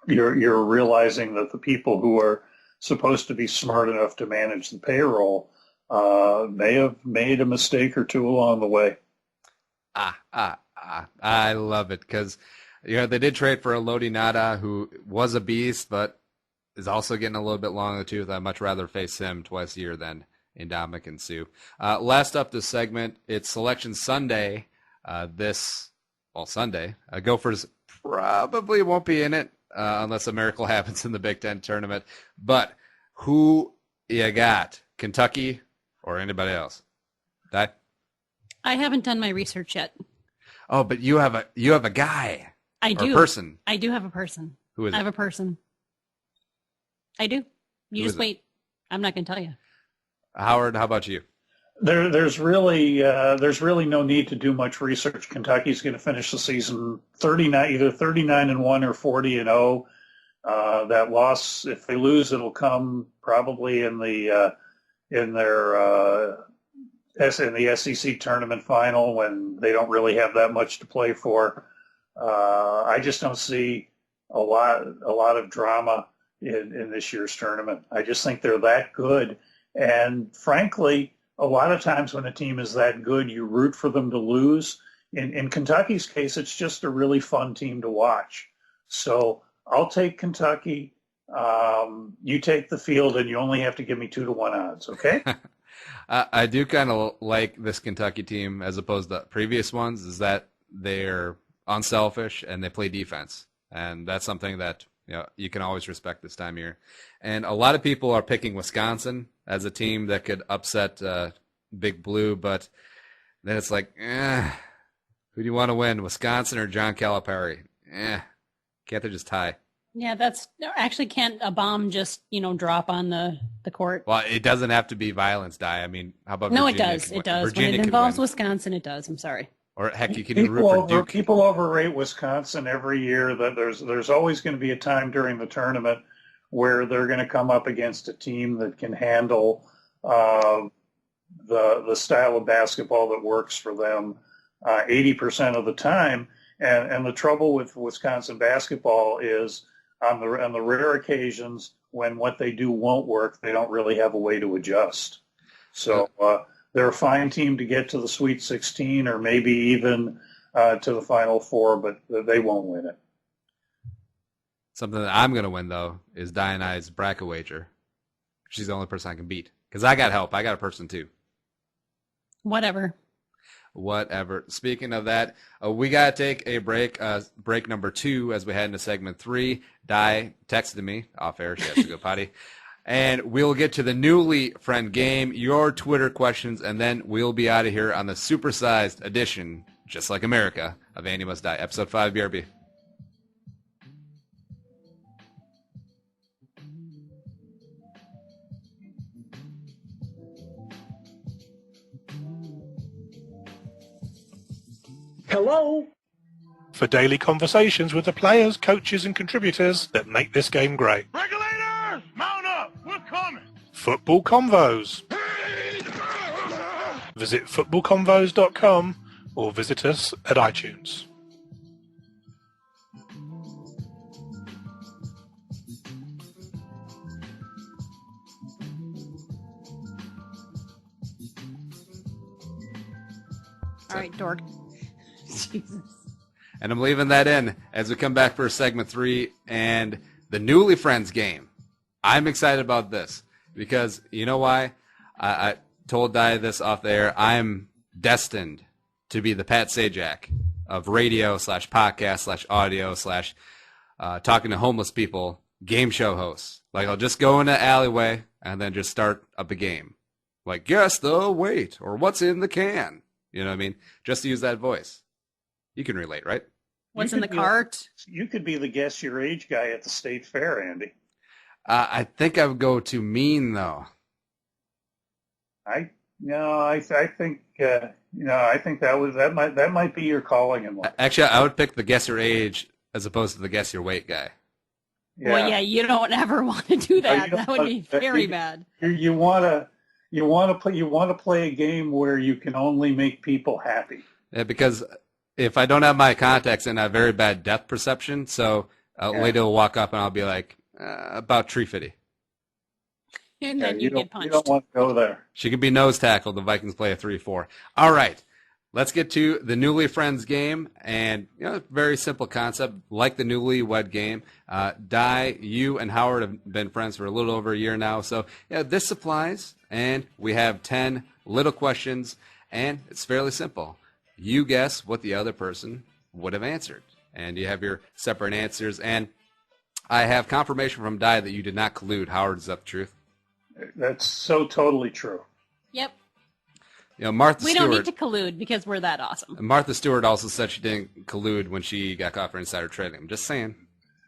Speaker 9: you're realizing that the people who are supposed to be smart enough to manage the payroll may have made a mistake or two along the way.
Speaker 1: I love it because they did trade for a Lodi Nada, who was a beast, but is also getting a little bit long in the tooth. I'd much rather face him twice a year than Indomitian Sue. Last up this segment, it's Selection Sunday. Sunday. Gophers probably won't be in it unless a miracle happens in the Big Ten tournament. But who you got? Kentucky or anybody else? Di?
Speaker 8: I haven't done my research yet.
Speaker 1: Oh, but you have a guy.
Speaker 8: I do.
Speaker 1: A person.
Speaker 8: I do have a person.
Speaker 1: Who is it?
Speaker 8: I have a person. I do. You
Speaker 1: Who
Speaker 8: just wait. I'm not going to tell you.
Speaker 1: Howard, how about you?
Speaker 9: There's really no need to do much research. Kentucky's going to finish the season either 39-1 or 40-0. That loss, if they lose, it'll come probably in the SEC tournament final when they don't really have that much to play for. I just don't see a lot of drama in this year's tournament. I just think they're that good. And frankly, a lot of times when a team is that good, you root for them to lose. In Kentucky's case, it's just a really fun team to watch. So I'll take Kentucky. You take the field, and you only have to give me 2-1 odds, okay?
Speaker 1: I do kind of like this Kentucky team as opposed to previous ones, is that they're unselfish and they play defense. And that's something that you can always respect this time of year. And a lot of people are picking Wisconsin as a team that could upset Big Blue, but then it's like, who do you want to win, Wisconsin or John Calipari? Can't they just tie?
Speaker 8: Yeah, that's actually can't a bomb just, drop on the court?
Speaker 1: Well, it doesn't have to be violence, Di. I mean, how about
Speaker 8: No,
Speaker 1: Virginia?
Speaker 8: it does. It does.
Speaker 1: Virginia
Speaker 8: When it involves Wisconsin, it does. I'm sorry.
Speaker 1: Or heck, you can root for Duke.
Speaker 9: People overrate Wisconsin every year. That there's always going to be a time during the tournament where they're going to come up against a team that can handle the style of basketball that works for them 80% of the time. And the trouble with Wisconsin basketball is on the rare occasions when what they do won't work, they don't really have a way to adjust. So they're a fine team to get to the Sweet 16 or maybe even to the Final Four, but they won't win it.
Speaker 1: Something that I'm going to win, though, is Di and I's bracket wager. She's the only person I can beat. Because I got help. I got a person, too.
Speaker 8: Whatever.
Speaker 1: Speaking of that, we got to take a break, break number 2 as we head into segment 3. Di texted me off air. She has to go potty. And we'll get to the newly friend game, your Twitter questions, and then we'll be out of here on the supersized edition, just like America, of Andy Must Die, episode 5 BRB.
Speaker 2: Hello?
Speaker 10: For daily conversations with the players, coaches, and contributors that make this game great.
Speaker 2: Regulators, mount up. We're coming.
Speaker 10: Football Convos. Visit footballconvos.com or visit us at iTunes.
Speaker 8: All right, dork. Jesus.
Speaker 1: And I'm leaving that in as we come back for segment 3 and the newly friends game. I'm excited about this because you know why? I told Di this off the air. I'm destined to be the Pat Sajak of radio / podcast / audio / talking to homeless people, game show hosts. Like I'll just go in an alleyway and then just start up a game. Like guess the weight or what's in the can. You know what I mean? Just to use that voice. You can relate, right?
Speaker 8: What's in the cart?
Speaker 9: You could be the guess your age guy at the state fair, Andy.
Speaker 1: I think I would go to mean though.
Speaker 9: I think that might be your calling in life.
Speaker 1: Actually, I would pick the guess your age as opposed to the guess your weight guy.
Speaker 8: Yeah. Well, yeah, you don't ever want to do that. That would be very bad.
Speaker 9: You want to play a game where you can only make people happy.
Speaker 1: Yeah, because if I don't have my contacts in, I have very bad depth perception. So a lady will walk up and I'll be like, about tree fitty.
Speaker 8: And then you get punched.
Speaker 9: You don't want to go there.
Speaker 1: She could be nose tackled. The Vikings play a 3-4. All right. Let's get to the Newly Friends game. And, very simple concept, like the Newlywed game. Di, you and Howard have been friends for a little over a year now. So, this applies. And we have 10 little questions. And it's fairly simple. You guess what the other person would have answered. And you have your separate answers. And I have confirmation from Di that you did not collude. Howard, is that the truth?
Speaker 9: That's so totally true.
Speaker 8: Yep.
Speaker 1: Martha Stewart.
Speaker 8: We don't need to collude because we're that awesome.
Speaker 1: Martha Stewart also said she didn't collude when she got caught for insider trading. I'm just saying.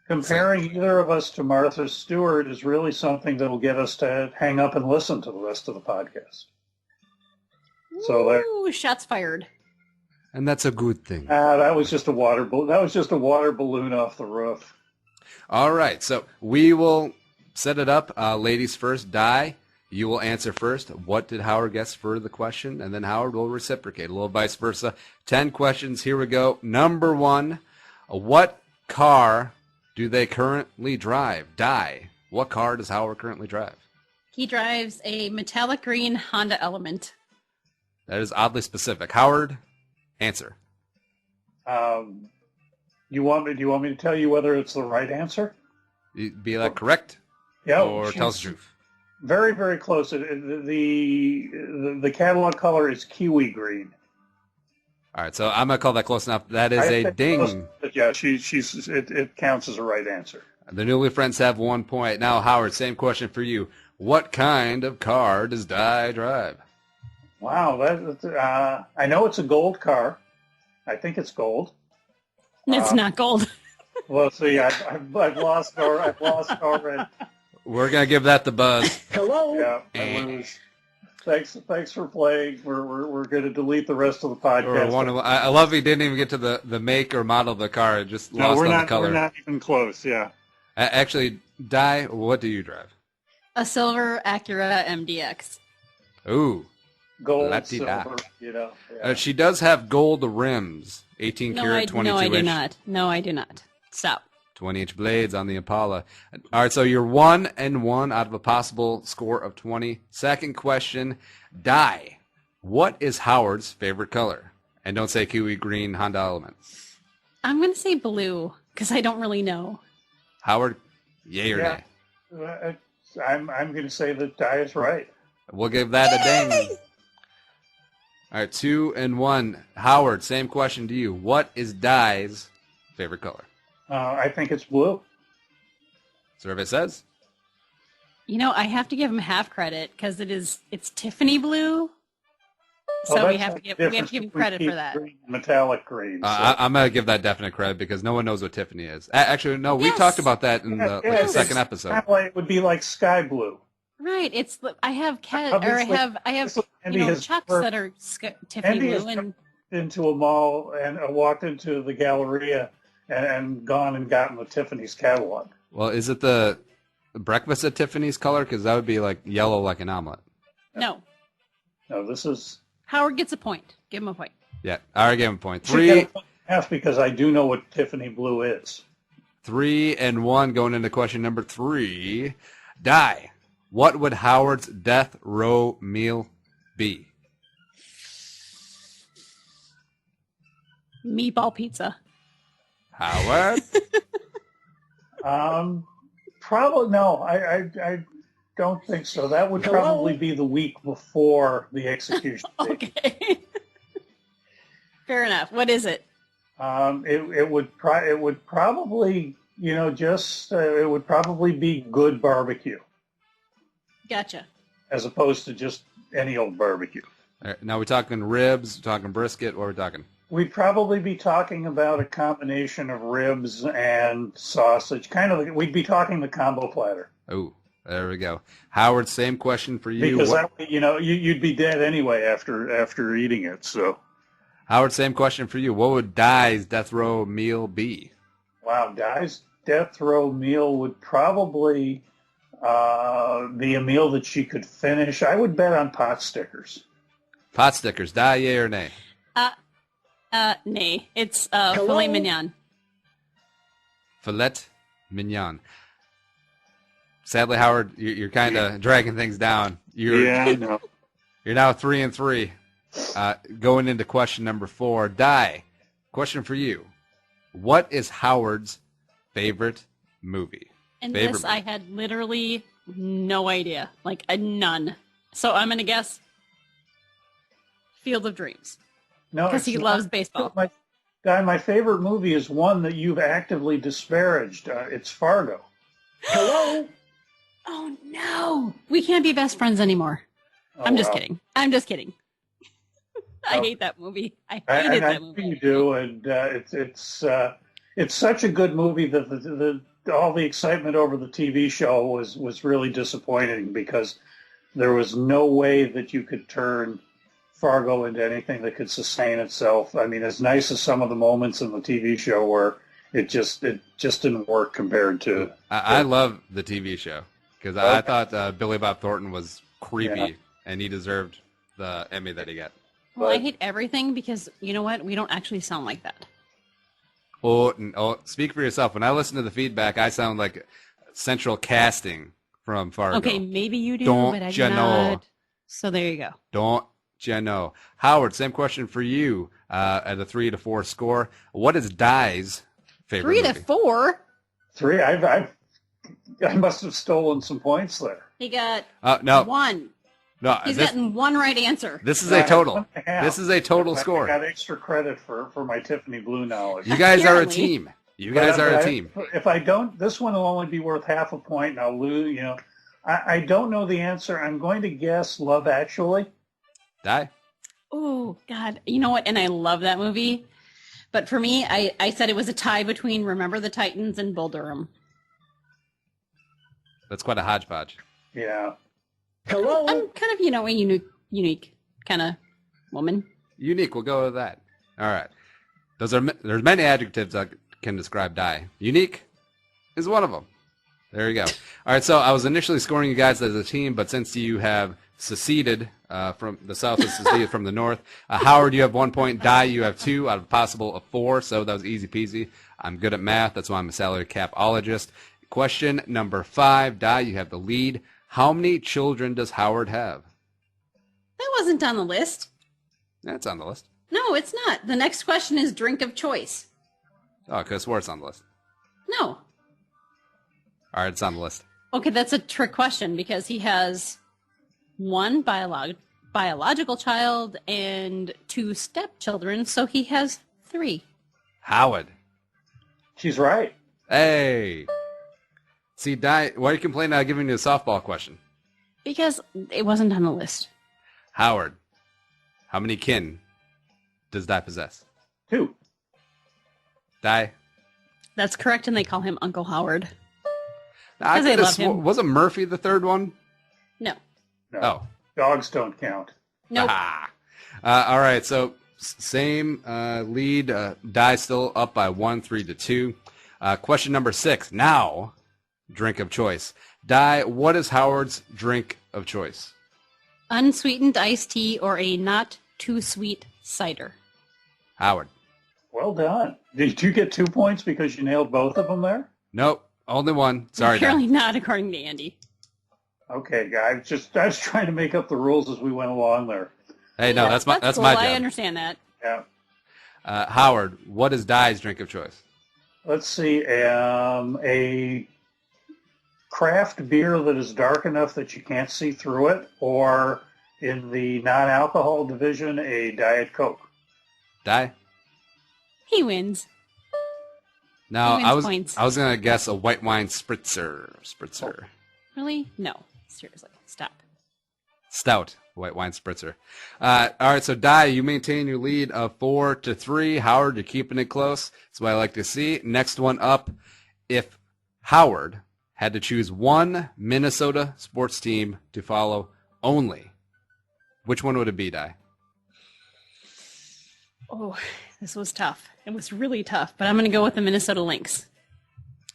Speaker 9: Comparing either of us to Martha Stewart is really something that will get us to hang up and listen to the rest of the podcast.
Speaker 8: Ooh, shots fired.
Speaker 1: And that's a good thing.
Speaker 9: That was just a water balloon off the roof.
Speaker 1: All right, so we will set it up. Ladies first. Di, you will answer first. What did Howard guess for the question? And then Howard will reciprocate. A little vice versa. 10 questions. Here we go. Number 1. What car do they currently drive? Di, what car does Howard currently drive?
Speaker 8: He drives a metallic green Honda Element.
Speaker 1: That is oddly specific. Howard, answer.
Speaker 9: Do you want me to tell you whether it's the right answer?
Speaker 1: Be like correct?
Speaker 9: Yeah.
Speaker 1: Or tell us the truth.
Speaker 9: Very, very close. The catalog color is kiwi green.
Speaker 1: All right, so I'm gonna call that close enough. That is a ding.
Speaker 9: But yeah, it counts as a right answer.
Speaker 1: The Newly Friends have 1 point. Now, Howard, same question for you. What kind of car does Di drive?
Speaker 9: Wow, I know it's a gold car. I think it's gold.
Speaker 8: It's not gold.
Speaker 9: Well, see, I've lost already.
Speaker 1: We're gonna give that the buzz.
Speaker 5: Hello.
Speaker 9: Yeah, I lose. Thanks for playing. We're going to delete the rest of the podcast.
Speaker 1: I love he didn't even get to the make or model of the car. It just lost on the color.
Speaker 9: We're not even close. Yeah.
Speaker 1: Actually, Di, what do you drive?
Speaker 8: A silver Acura MDX.
Speaker 1: Ooh.
Speaker 9: Gold,
Speaker 1: La-ti-da.
Speaker 9: silver, Yeah.
Speaker 1: She does have gold rims, 18 karat, 22
Speaker 8: No, I do
Speaker 1: inch.
Speaker 8: not. No, I do not. Stop.
Speaker 1: 20-inch blades on the Impala. All right, so you're 1-1 out of a possible score of 20. Second question, Di, what is Howard's favorite color? And don't say kiwi green Honda Element.
Speaker 8: I'm going to say blue because I don't really know.
Speaker 1: Howard, yay or nay?
Speaker 9: I'm going to say that Di is right.
Speaker 1: We'll give that a ding. All right, 2-1. Howard, same question to you. What is Di's favorite color?
Speaker 9: I think it's blue.
Speaker 1: Survey says?
Speaker 8: I have to give him half credit because it's Tiffany blue. So we have to give him credit for that.
Speaker 9: Green, metallic green. So.
Speaker 1: I'm going to give that definite credit because no one knows what Tiffany is. Actually, no, we talked about that in the second episode.
Speaker 9: It would be like sky blue.
Speaker 8: Right. I have chucks that are Tiffany blue and
Speaker 9: into a mall and walked into the Galleria and gone and gotten the Tiffany's catalog.
Speaker 1: Well, is it the breakfast at Tiffany's color? Because that would be like yellow like an omelet.
Speaker 8: No,
Speaker 9: this is...
Speaker 8: Howard gets a point. Give him a point.
Speaker 1: Yeah, I already gave him a point.
Speaker 9: 3.5 because I do know what Tiffany blue is.
Speaker 1: 3-1 going into question number 3. Di, what would Howard's death row meal be?
Speaker 8: Meatball pizza.
Speaker 1: Howard?
Speaker 9: Probably no. I don't think so. That would probably be the week before the execution date.
Speaker 8: Okay. Fair enough. What is it?
Speaker 9: It would probably it would probably be good barbecue.
Speaker 8: Gotcha.
Speaker 9: As opposed to just any old barbecue.
Speaker 1: All right, now we're talking ribs, we're talking brisket, what are we talking?
Speaker 9: We'd probably be talking about a combination of ribs and sausage. We'd be talking the combo platter.
Speaker 1: Oh, there we go. Howard, same question for you.
Speaker 9: Because you'd be dead anyway after eating it. So,
Speaker 1: Howard, same question for you. What would Di's death row meal be?
Speaker 9: Wow, Di's death row meal would probably be a meal that she could finish. I would bet on pot stickers.
Speaker 1: Pot stickers, Di, yay or nay?
Speaker 8: Nay. It's filet mignon.
Speaker 1: Filet mignon. Sadly, Howard, you're kind of dragging things down.
Speaker 9: I know.
Speaker 1: You're now 3-3. Going into question number 4. Di, question for you. What is Howard's favorite movie?
Speaker 8: And this, I had literally no idea. Like, none. So I'm going to guess Field of Dreams.
Speaker 9: No,
Speaker 8: because he loves baseball.
Speaker 9: My favorite movie is one that you've actively disparaged. It's Fargo.
Speaker 5: Hello?
Speaker 8: Oh, no. We can't be best friends anymore. I'm just kidding. I hate that movie. I hated that movie.
Speaker 9: You do, and it's such a good movie that all the excitement over the TV show was really disappointing because there was no way that you could turn Fargo into anything that could sustain itself. I mean, as nice as some of the moments in the TV show were, it just didn't work compared to...
Speaker 1: I love the TV show because I thought Billy Bob Thornton was creepy and he deserved the Emmy that he got.
Speaker 8: Well, I hate everything because, you know what? We don't actually sound like that.
Speaker 1: Oh, speak for yourself. When I listen to the feedback, I sound like central casting from Fargo.
Speaker 8: Okay, maybe you do, but I do not. So there you go.
Speaker 1: Don't Jeno. Howard, same question for you at a 3-4 score. What is Dai's favorite
Speaker 8: 3
Speaker 1: movie?
Speaker 8: to 4.
Speaker 9: 3. I must have stolen some points there.
Speaker 8: He got
Speaker 1: No.
Speaker 8: 1.
Speaker 1: No,
Speaker 8: He's gotten 1 right answer.
Speaker 1: This is a total.
Speaker 9: Yeah.
Speaker 1: This is a total
Speaker 9: I
Speaker 1: score.
Speaker 9: got extra credit for my Tiffany Blue knowledge.
Speaker 1: You guys are a
Speaker 8: Apparently.
Speaker 1: team. You guys are a team.
Speaker 9: If I don't, this one will only be worth half a point, and I'll lose. I don't know the answer. I'm going to guess Love Actually.
Speaker 1: Dai?
Speaker 8: Oh, God. You know what? And I love that movie. But for me, I said it was a tie between Remember the Titans and Bull Durham.
Speaker 1: That's quite a hodgepodge.
Speaker 9: Yeah.
Speaker 5: Hello?
Speaker 8: I'm kind of, a unique kind of woman.
Speaker 1: Unique. We'll go with that. All right. There's many adjectives that can describe Dai. Unique is one of them. There you go. All right. So I was initially scoring you guys as a team, but since you have seceded from the South and seceded from the North, Howard, you have 1 point. Dai, you have 2 out of a possible of 4. So that was easy peasy. I'm good at math. That's why I'm a salary capologist. Question number 5. Dai, you have the lead. How many children does Howard have?
Speaker 8: That wasn't on the list.
Speaker 1: That's on the list.
Speaker 8: No, it's not. The next question is drink of choice.
Speaker 1: Oh, I could have swore it's on the list.
Speaker 8: No.
Speaker 1: All right, it's on the list.
Speaker 8: Okay, that's a trick question because he has 1 biological child and 2 stepchildren, so he has 3.
Speaker 1: Howard.
Speaker 9: She's right.
Speaker 1: Hey. See, Dai, why are you complaining about giving you a softball question?
Speaker 8: Because it wasn't on the list.
Speaker 1: Howard, how many kin does Dai possess?
Speaker 9: 2.
Speaker 1: Dai?
Speaker 8: That's correct, and they call him Uncle Howard.
Speaker 1: I
Speaker 8: Because they
Speaker 1: could've
Speaker 8: love him.
Speaker 1: Wasn't Murphy the third one?
Speaker 8: No.
Speaker 9: No.
Speaker 1: Oh.
Speaker 9: Dogs don't count.
Speaker 8: Nope.
Speaker 1: Ah. All right, so same lead. Dai still up by 1, 3-2. Question number 6. Now, drink of choice. Dai, what is Howard's drink of choice?
Speaker 8: Unsweetened iced tea or a not too sweet cider.
Speaker 1: Howard.
Speaker 9: Well done. Did you get 2 points because you nailed both of them there?
Speaker 1: Nope, only 1. Sorry, Dai.
Speaker 8: Apparently not, according to Andy.
Speaker 9: Okay, guys. I was trying to make up the rules as we went along there.
Speaker 1: Hey, no, that's
Speaker 8: cool.
Speaker 1: my job.
Speaker 8: I understand that.
Speaker 9: Yeah.
Speaker 1: Howard, what is Dai's drink of choice?
Speaker 9: Let's see. A craft beer that is dark enough that you can't see through it, or in the non-alcohol division, a Diet Coke.
Speaker 1: Dai?
Speaker 8: He wins.
Speaker 1: Now,
Speaker 8: He wins points.
Speaker 1: I was going to guess a white wine spritzer.
Speaker 8: Really? No. Seriously. Stop.
Speaker 1: Stout white wine spritzer. All right, so Dai, you maintain your lead of 4-3. Howard, you're keeping it close. That's what I like to see. Next one up, if Howard had to choose one Minnesota sports team to follow only, which one would it be, Dai?
Speaker 8: Oh, this was tough. It was really tough, but I'm going to go with the Minnesota Lynx.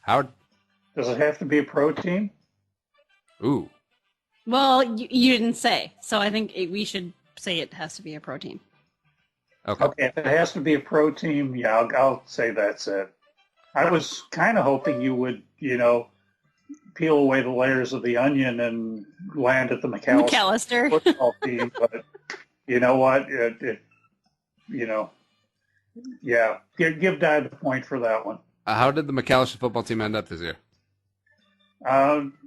Speaker 1: Howard?
Speaker 9: Does it have to be a pro team?
Speaker 1: Ooh.
Speaker 8: Well, you didn't say, so I think we should say it has to be a pro team.
Speaker 1: Okay.
Speaker 9: Okay, if it has to be a pro team, yeah, I'll say that's it. I was kind of hoping you would, peel away the layers of the onion and land at the McAllister football team, but you know what? Yeah, give Dai the point for that one.
Speaker 1: How did the McAllister football team end up this year?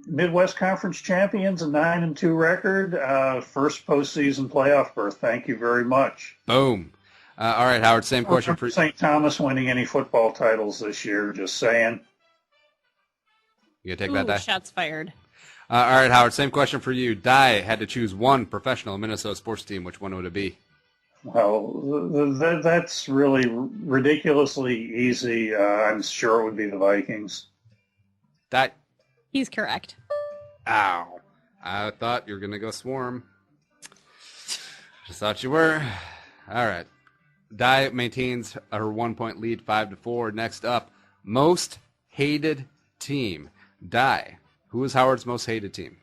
Speaker 9: Midwest Conference champions, a 9-2 record, first postseason playoff berth. Thank you very much.
Speaker 1: Boom. All right, Howard, same question for
Speaker 9: St. Thomas winning any football titles this year, just saying.
Speaker 1: You gonna take that, Dai?
Speaker 8: Shots fired.
Speaker 1: All right, Howard, same question for you. Dai had to choose one professional Minnesota sports team. Which one would it be?
Speaker 9: Well, that's really ridiculously easy. I'm sure it would be the Vikings.
Speaker 1: Dai?
Speaker 8: He's correct.
Speaker 1: Ow. I thought you were going to go Swarm. Just thought you were. All right. Dai maintains her 1-point lead, 5-4. Next up, most hated team. Dai, who is Howard's most hated team?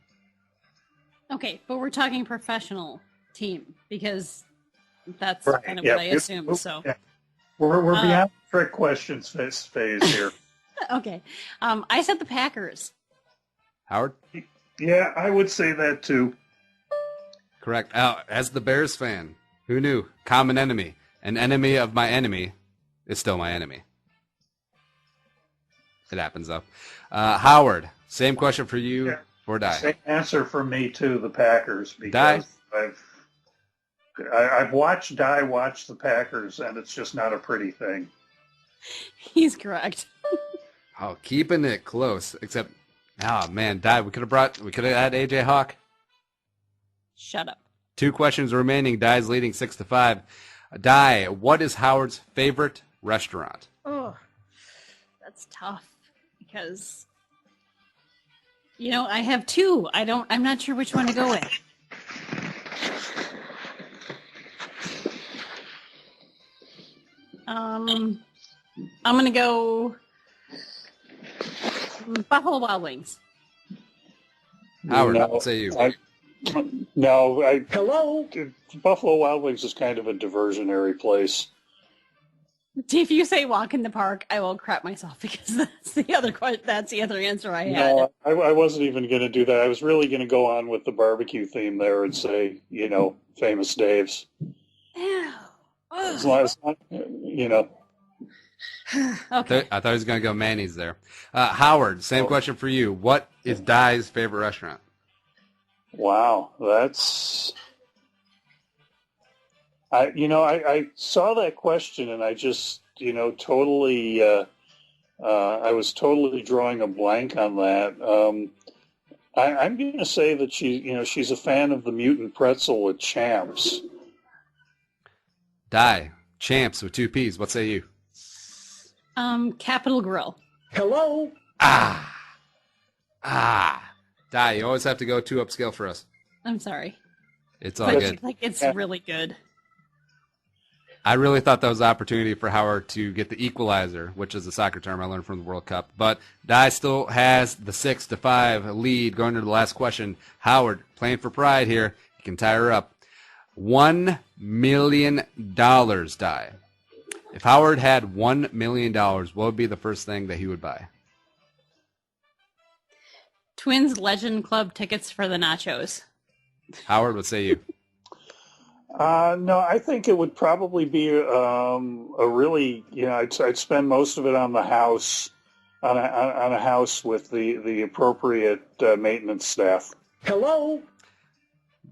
Speaker 8: Okay, but we're talking professional team because that's
Speaker 9: Right,
Speaker 8: kind of
Speaker 9: yeah.
Speaker 8: what I assumed. So
Speaker 9: Yeah. We're beyond trick questions phase here.
Speaker 8: okay, I said the Packers.
Speaker 1: Howard?
Speaker 9: Yeah, I would say that too.
Speaker 1: Correct. As the Bears fan, who knew? Common enemy. An enemy of my enemy is still my enemy. It happens, though. Howard, same question for you or Die?
Speaker 9: Same answer for me, too, the Packers.
Speaker 1: Die?
Speaker 9: Because I've watched Die watch the Packers, and it's just not a pretty thing.
Speaker 8: He's correct.
Speaker 1: Oh, keeping it close. Except, man, Die. We could have had AJ Hawk.
Speaker 8: Shut up.
Speaker 1: 2 questions remaining. Die's leading 6-5. Die, what is Howard's favorite restaurant?
Speaker 8: Oh, that's tough because, I have 2. I'm not sure which one to go with. I'm going to go Buffalo Wild Wings.
Speaker 1: Howard, what say you?
Speaker 9: Hello? Buffalo Wild Wings is kind of a diversionary place.
Speaker 8: If you say walk in the park, I will crap myself because that's the other answer I had.
Speaker 9: No, I wasn't even going to do that. I was really going to go on with the barbecue theme there and say, Famous Dave's.
Speaker 8: Ew.
Speaker 9: As long as,
Speaker 8: Okay.
Speaker 1: I thought he was going to go Manny's there. Howard, same question for you. What is Die's favorite restaurant?
Speaker 9: Wow, that's... I saw that question and I just, totally... I was totally drawing a blank on that. I'm going to say that she's a fan of the mutant pretzel with Champs.
Speaker 1: Die, Champs with 2 P's. What say you?
Speaker 8: Capitol Grill.
Speaker 5: Hello?
Speaker 1: Die, you always have to go 2 upscale for us.
Speaker 8: I'm sorry.
Speaker 1: It's all good.
Speaker 8: It's really good.
Speaker 1: I really thought that was an opportunity for Howard to get the equalizer, which is a soccer term I learned from the World Cup. But Die still has the 6-5 lead going to the last question. Howard, playing for pride here. You can tie her up. $1 million, Die. If Howard had $1 million, what would be the first thing that he would buy?
Speaker 8: Twins Legend Club tickets for the nachos.
Speaker 1: Howard, what say you?
Speaker 9: No, I think it would probably be a really, I'd spend most of it on the house, on a house with the appropriate maintenance staff.
Speaker 5: Hello?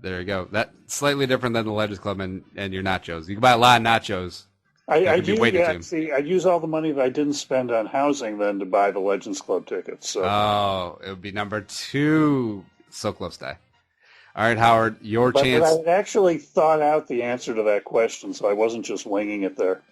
Speaker 1: There you go. That's slightly different than the Legends Club and your nachos. You can buy a lot of nachos.
Speaker 9: I'd use all the money that I didn't spend on housing then to buy the Legends Club tickets. So.
Speaker 1: Oh, it would be number 2. So close, Die. All right, Howard, your chance.
Speaker 9: But I actually thought out the answer to that question, so I wasn't just winging it there.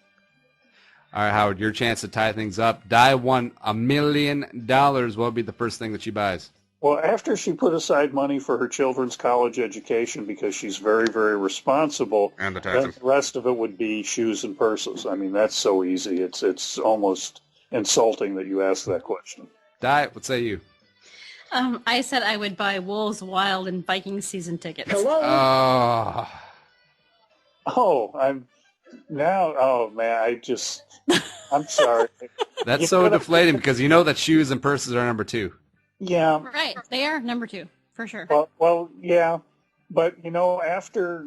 Speaker 1: All right, Howard, your chance to tie things up. Die won $1 million. What would be the first thing that she buys?
Speaker 9: Well, after she put aside money for her children's college education because she's very, very responsible,
Speaker 1: and
Speaker 9: then the rest of it would be shoes and purses. I mean, that's so easy. It's almost insulting that you ask that question.
Speaker 1: Die, what say you?
Speaker 8: I said I would buy Wolves, Wild, and Vikings season tickets.
Speaker 5: Hello?
Speaker 9: I'm sorry.
Speaker 1: That's so deflating because you know that shoes and purses are number 2.
Speaker 9: Yeah.
Speaker 8: Right. They are number 2, for sure.
Speaker 9: Well, yeah. But, after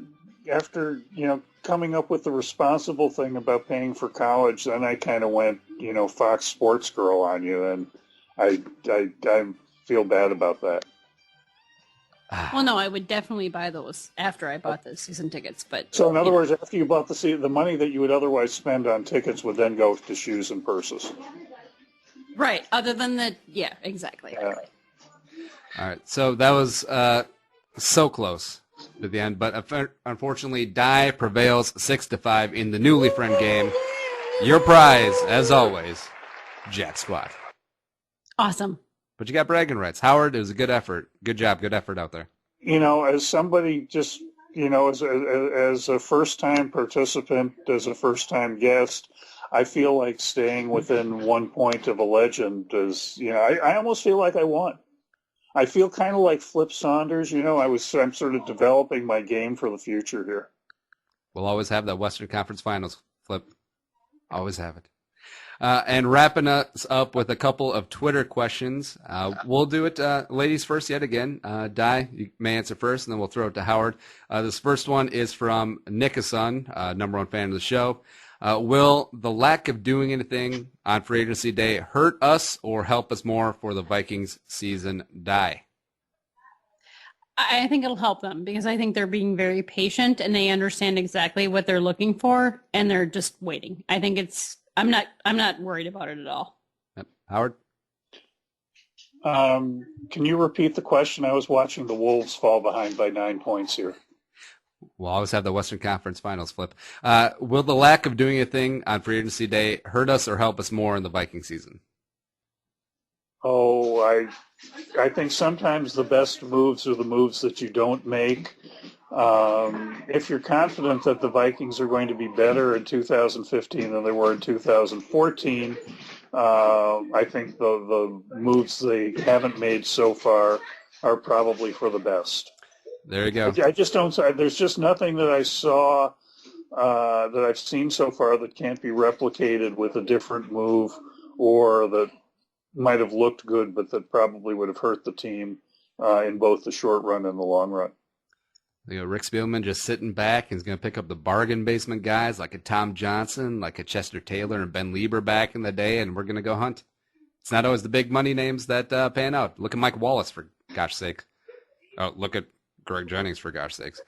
Speaker 9: coming up with the responsible thing about paying for college, then I kind of went, Fox Sports Girl on you, and I feel bad about that.
Speaker 8: Well, no, I would definitely buy those after I bought the season tickets. But
Speaker 9: so, in other words, after you bought the money that you would otherwise spend on tickets would then go to shoes and purses.
Speaker 8: Right. Other than the, yeah, exactly.
Speaker 9: Yeah.
Speaker 1: All right. So that was so close to the end, but unfortunately, Die prevails 6-5 in the newly friend game. Your prize, as always, Jack Squad.
Speaker 8: Awesome.
Speaker 1: But you got bragging rights. Howard, it was a good effort. Good job. Good effort out there.
Speaker 9: As somebody just, as a first-time participant, as a first-time guest, I feel like staying within 1 point of a legend is, I almost feel like I won. I feel kind of like Flip Saunders, I'm sort of developing my game for the future here.
Speaker 1: We'll always have that Western Conference Finals, Flip. Always have it. And wrapping us up with a couple of Twitter questions. We'll do it ladies first yet again. Di, you may answer first, and then we'll throw it to Howard. This first one is from Nickason, number one fan of the show. Will the lack of doing anything on free agency day hurt us or help us more for the Vikings season? Di.
Speaker 8: I think it'll help them because I think they're being very patient and they understand exactly what they're looking for and they're just waiting. I think I'm not worried about it at all.
Speaker 1: Yep. Howard?
Speaker 9: Can you repeat the question? I was watching the Wolves fall behind by 9 points here.
Speaker 1: We'll always have the Western Conference Finals flip. Will the lack of doing a thing on free agency day hurt us or help us more in the Viking season?
Speaker 9: Oh, I think sometimes the best moves are the moves that you don't make. If you're confident that the Vikings are going to be better in 2015 than they were in 2014, I think the moves they haven't made so far are probably for the best.
Speaker 1: There you go.
Speaker 9: I just don't. There's just nothing that I saw that I've seen so far that can't be replicated with a different move, or that might have looked good, but that probably would have hurt the team in both the short run and the long run.
Speaker 1: You know, Rick Spielman just sitting back and is going to pick up the bargain basement guys like a Tom Johnson, like a Chester Taylor and Ben Lieber back in the day, and we're going to go hunt. It's not always the big money names that pan out. Look at Mike Wallace, for gosh sake. Oh, look at Greg Jennings, for gosh sakes.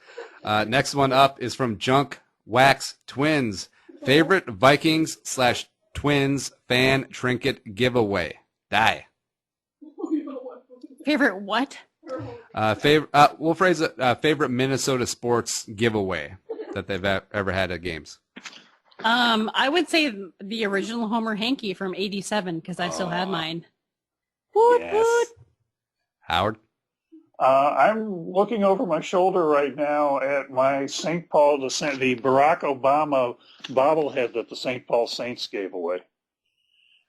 Speaker 1: Next one up is from Junk Wax Twins. Favorite Vikings/Twins fan trinket giveaway? Die.
Speaker 8: Favorite what?
Speaker 1: We'll phrase it, favorite Minnesota sports giveaway that they've ever had at games.
Speaker 8: I would say the original Homer Hanky from '87 because I still have mine. Woot,
Speaker 1: yes.
Speaker 8: woot.
Speaker 1: Howard?
Speaker 9: I'm looking over my shoulder right now at my St. Paul, the Barack Obama bobblehead that the St. Paul Saints gave away.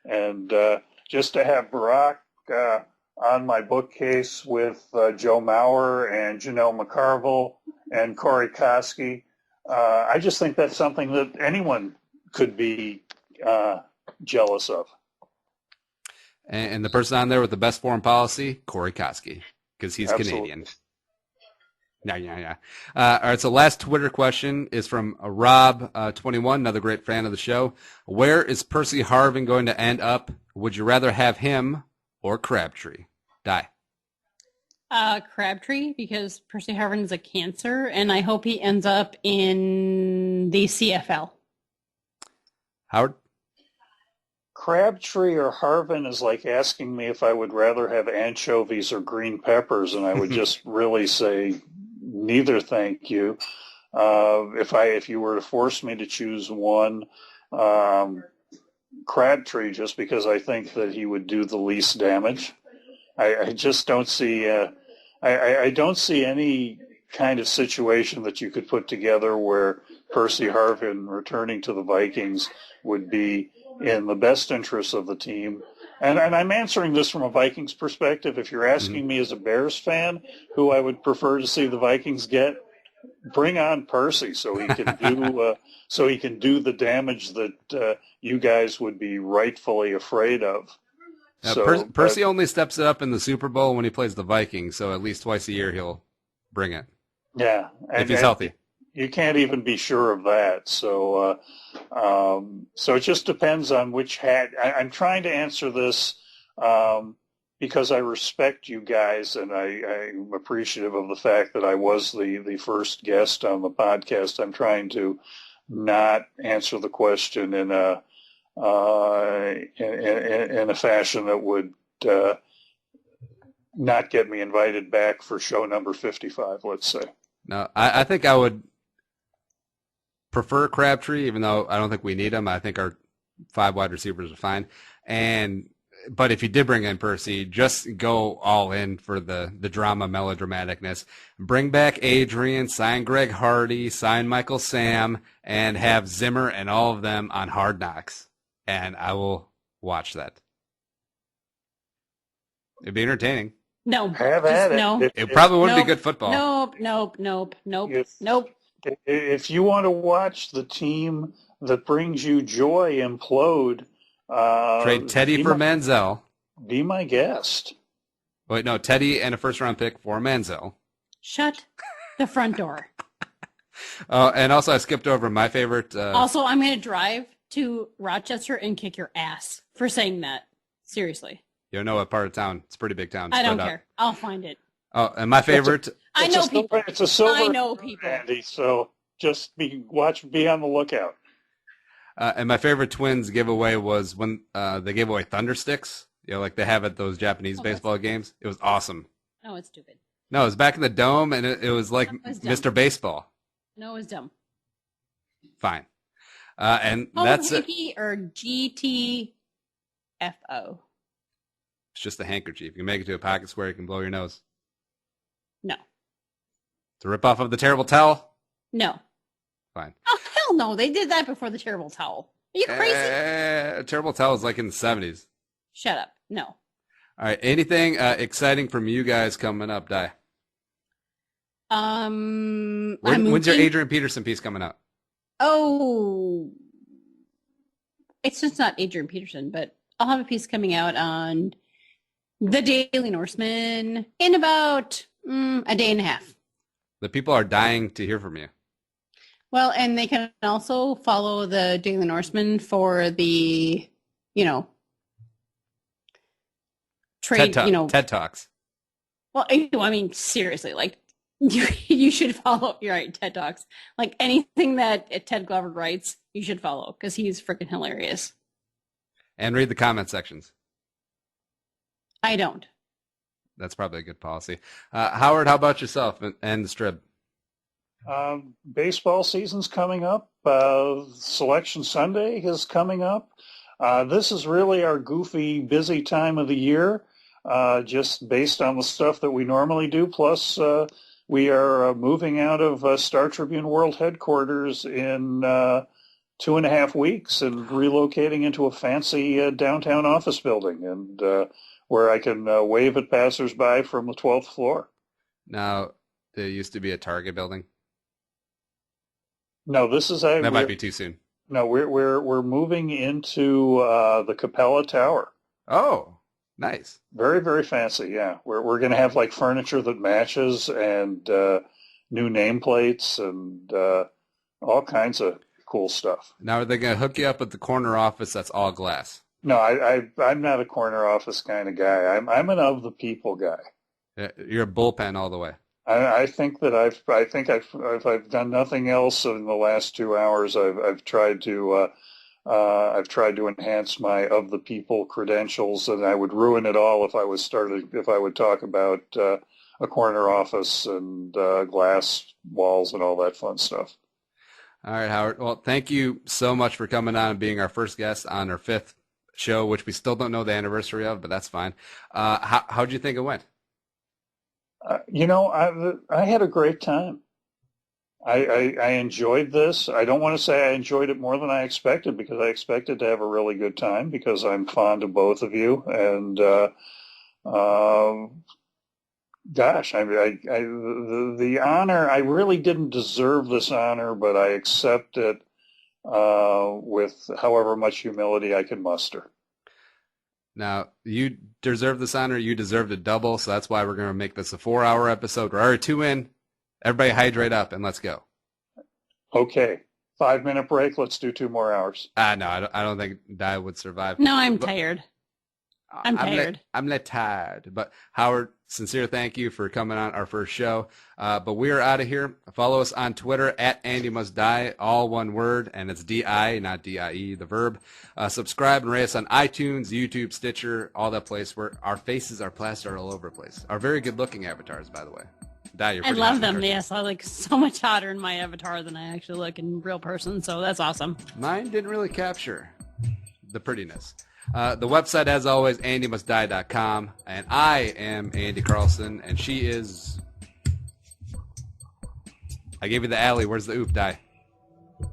Speaker 9: And just to have Barack on my bookcase with Joe Mauer and Janelle McCarville and Corey Koski, I just think that's something that anyone could be jealous of.
Speaker 1: And the person on there with the best foreign policy, Corey Koski, because he's
Speaker 9: Absolutely.
Speaker 1: Canadian. Yeah. All right, so last Twitter question is from Rob21, another great fan of the show. Where is Percy Harvin going to end up? Would you rather have him or Crabtree? Die.
Speaker 8: Crabtree, because Percy Harvin is a Cancer, and I hope he ends up in the CFL.
Speaker 1: Howard?
Speaker 9: Crabtree or Harvin is like asking me if I would rather have anchovies or green peppers, and I would just really say neither, thank you. If you were to force me to choose one, Crabtree, just because I think that he would do the least damage. I just don't see. I don't see any kind of situation that you could put together where Percy Harvin returning to the Vikings would be in the best interest of the team. And I'm answering this from a Vikings perspective. If you're asking me as a Bears fan who I would prefer to see the Vikings get, bring on Percy so he can do the damage that you guys would be rightfully afraid of.
Speaker 1: Percy only steps it up in the Super Bowl when he plays the Vikings, so at least twice a year he'll bring it.
Speaker 9: Yeah,
Speaker 1: if he's healthy.
Speaker 9: You can't even be sure of that. So it just depends on which hat. I'm trying to answer this because I respect you guys, and I'm appreciative of the fact that I was the first guest on the podcast. I'm trying to not answer the question in a fashion that would not get me invited back for show number 55, let's say.
Speaker 1: No, I think I would prefer Crabtree, even though I don't think we need him. I think our 5 wide receivers are fine. But if you did bring in Percy, just go all in for the drama, melodramaticness. Bring back Adrian, sign Greg Hardy, sign Michael Sam, and have Zimmer and all of them on Hard Knocks. And I will watch that. It'd be entertaining.
Speaker 8: No.
Speaker 9: Have at it.
Speaker 8: No.
Speaker 1: It probably wouldn't be good football.
Speaker 8: Nope.
Speaker 9: If you want to watch the team that brings you joy implode,
Speaker 1: Trade Teddy for Manziel.
Speaker 9: Be my guest.
Speaker 1: Wait, no, Teddy and a first-round pick for Manziel.
Speaker 8: Shut the front door.
Speaker 1: And also I skipped over my favorite.
Speaker 8: Also, I'm going to drive to Rochester and kick your ass for saying that. Seriously.
Speaker 1: You don't know what part of town. It's a pretty big town.
Speaker 8: I don't care. I'll find it.
Speaker 1: Oh, and my favorite.
Speaker 8: I know people.
Speaker 9: It's a silver.
Speaker 8: I know people.
Speaker 9: Andy, so just be on the lookout.
Speaker 1: And my favorite Twins giveaway was when they gave away Thunder Sticks. You know, like they have at those Japanese baseball games. It was awesome.
Speaker 8: No, it's stupid.
Speaker 1: No, it was back in the dome, and it was like Mr. Baseball.
Speaker 8: No, it was dumb.
Speaker 1: Fine. And that's it.
Speaker 8: Or GTFO.
Speaker 1: It's just a handkerchief. You can make it to a pocket square. You can blow your nose.
Speaker 8: No.
Speaker 1: It's a ripoff of the terrible towel?
Speaker 8: No.
Speaker 1: Fine.
Speaker 8: Oh, hell no. They did that before the terrible towel. Are you crazy?
Speaker 1: Terrible towel was like in the 70s.
Speaker 8: Shut up. No.
Speaker 1: All right. Anything exciting from you guys coming up, Di? When's your Adrian Peterson piece coming out?
Speaker 8: Oh, it's just not Adrian Peterson, but I'll have a piece coming out on the Daily Norseman in about a day and a half.
Speaker 1: The people are dying to hear from you.
Speaker 8: Well, and they can also follow the Daily Norseman for the, trade,
Speaker 1: TED Talks.
Speaker 8: Well, I mean, seriously, like, you should follow, you're right, TED Talks. Like, anything that Ted Glover writes, you should follow, because he's freaking hilarious.
Speaker 1: And read the comment sections.
Speaker 8: I don't.
Speaker 1: That's probably a good policy. Howard, how about yourself and the Strib?
Speaker 9: Baseball season's coming up. Selection Sunday is coming up. This is really our goofy, busy time of the year, just based on the stuff that we normally do. Plus, we are moving out of Star Tribune World Headquarters in 2.5 weeks and relocating into a fancy downtown office building, and where I can wave at passersby from the 12th floor.
Speaker 1: Now, there used to be a Target building.
Speaker 9: No, this is
Speaker 1: that might be too soon.
Speaker 9: No, we're moving into the Capella Tower.
Speaker 1: Oh, nice.
Speaker 9: Very, very fancy. Yeah, we're going to have like furniture that matches and new nameplates and all kinds of cool stuff.
Speaker 1: Now, are they going to hook you up with the corner office that's all glass?
Speaker 9: No, I'm not a corner office kind of guy. I'm an of the people guy.
Speaker 1: Yeah, you're a bullpen all the way.
Speaker 9: I think that I've done nothing else in the last 2 hours. I've tried to enhance my of the people credentials, and I would ruin it all if I would talk about a corner office and glass walls and all that fun stuff.
Speaker 1: All right, Howard. Well, thank you so much for coming on and being our first guest on our 5th show, which we still don't know the anniversary of, but that's fine. How'd you think it went?
Speaker 9: I had a great time. I enjoyed this. I don't want to say I enjoyed it more than I expected, because I expected to have a really good time because I'm fond of both of you. And gosh, the honor, I really didn't deserve this honor, but I accept it with however much humility I can muster.
Speaker 1: Now, you deserve this honor. You deserved a double, so that's why we're going to make this a 4-hour episode. We're already 2 in. Everybody hydrate up, and let's go.
Speaker 9: Okay. 5-minute break. Let's do 2 more hours.
Speaker 1: No, I don't think Di would survive.
Speaker 8: No, I'm tired. I'm tired.
Speaker 1: I'm tired. But Howard, sincere thank you for coming on our first show. But we are out of here. Follow us on Twitter at Andy Must Die, all one word, and it's D-I, not D-I-E, the verb. Subscribe and rate us on iTunes, YouTube, Stitcher, all that place where our faces are plastered all over the place. Our very good-looking avatars, by the way. Di, you're
Speaker 8: I
Speaker 1: pretty
Speaker 8: love
Speaker 1: awesome
Speaker 8: them.
Speaker 1: person.
Speaker 8: Yes, I look so much hotter in my avatar than I actually look in real person, so that's awesome.
Speaker 1: Mine didn't really capture the prettiness. The website, as always, andymustdie.com. And I am Andy Carlson, and she is... I gave you the alley. Where's the oop, Di? All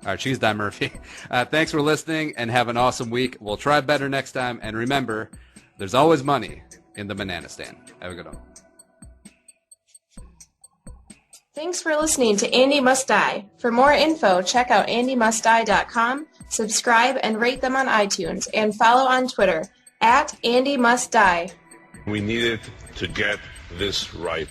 Speaker 1: right, she's Di Murphy. Thanks for listening, and have an awesome week. We'll try better next time. And remember, there's always money in the banana stand. Have a good one.
Speaker 7: Thanks for listening to Andy Must Die. For more info, check out andymustdie.com. Subscribe and rate them on iTunes and follow on Twitter @AndyMustDie.
Speaker 11: We needed to get this right.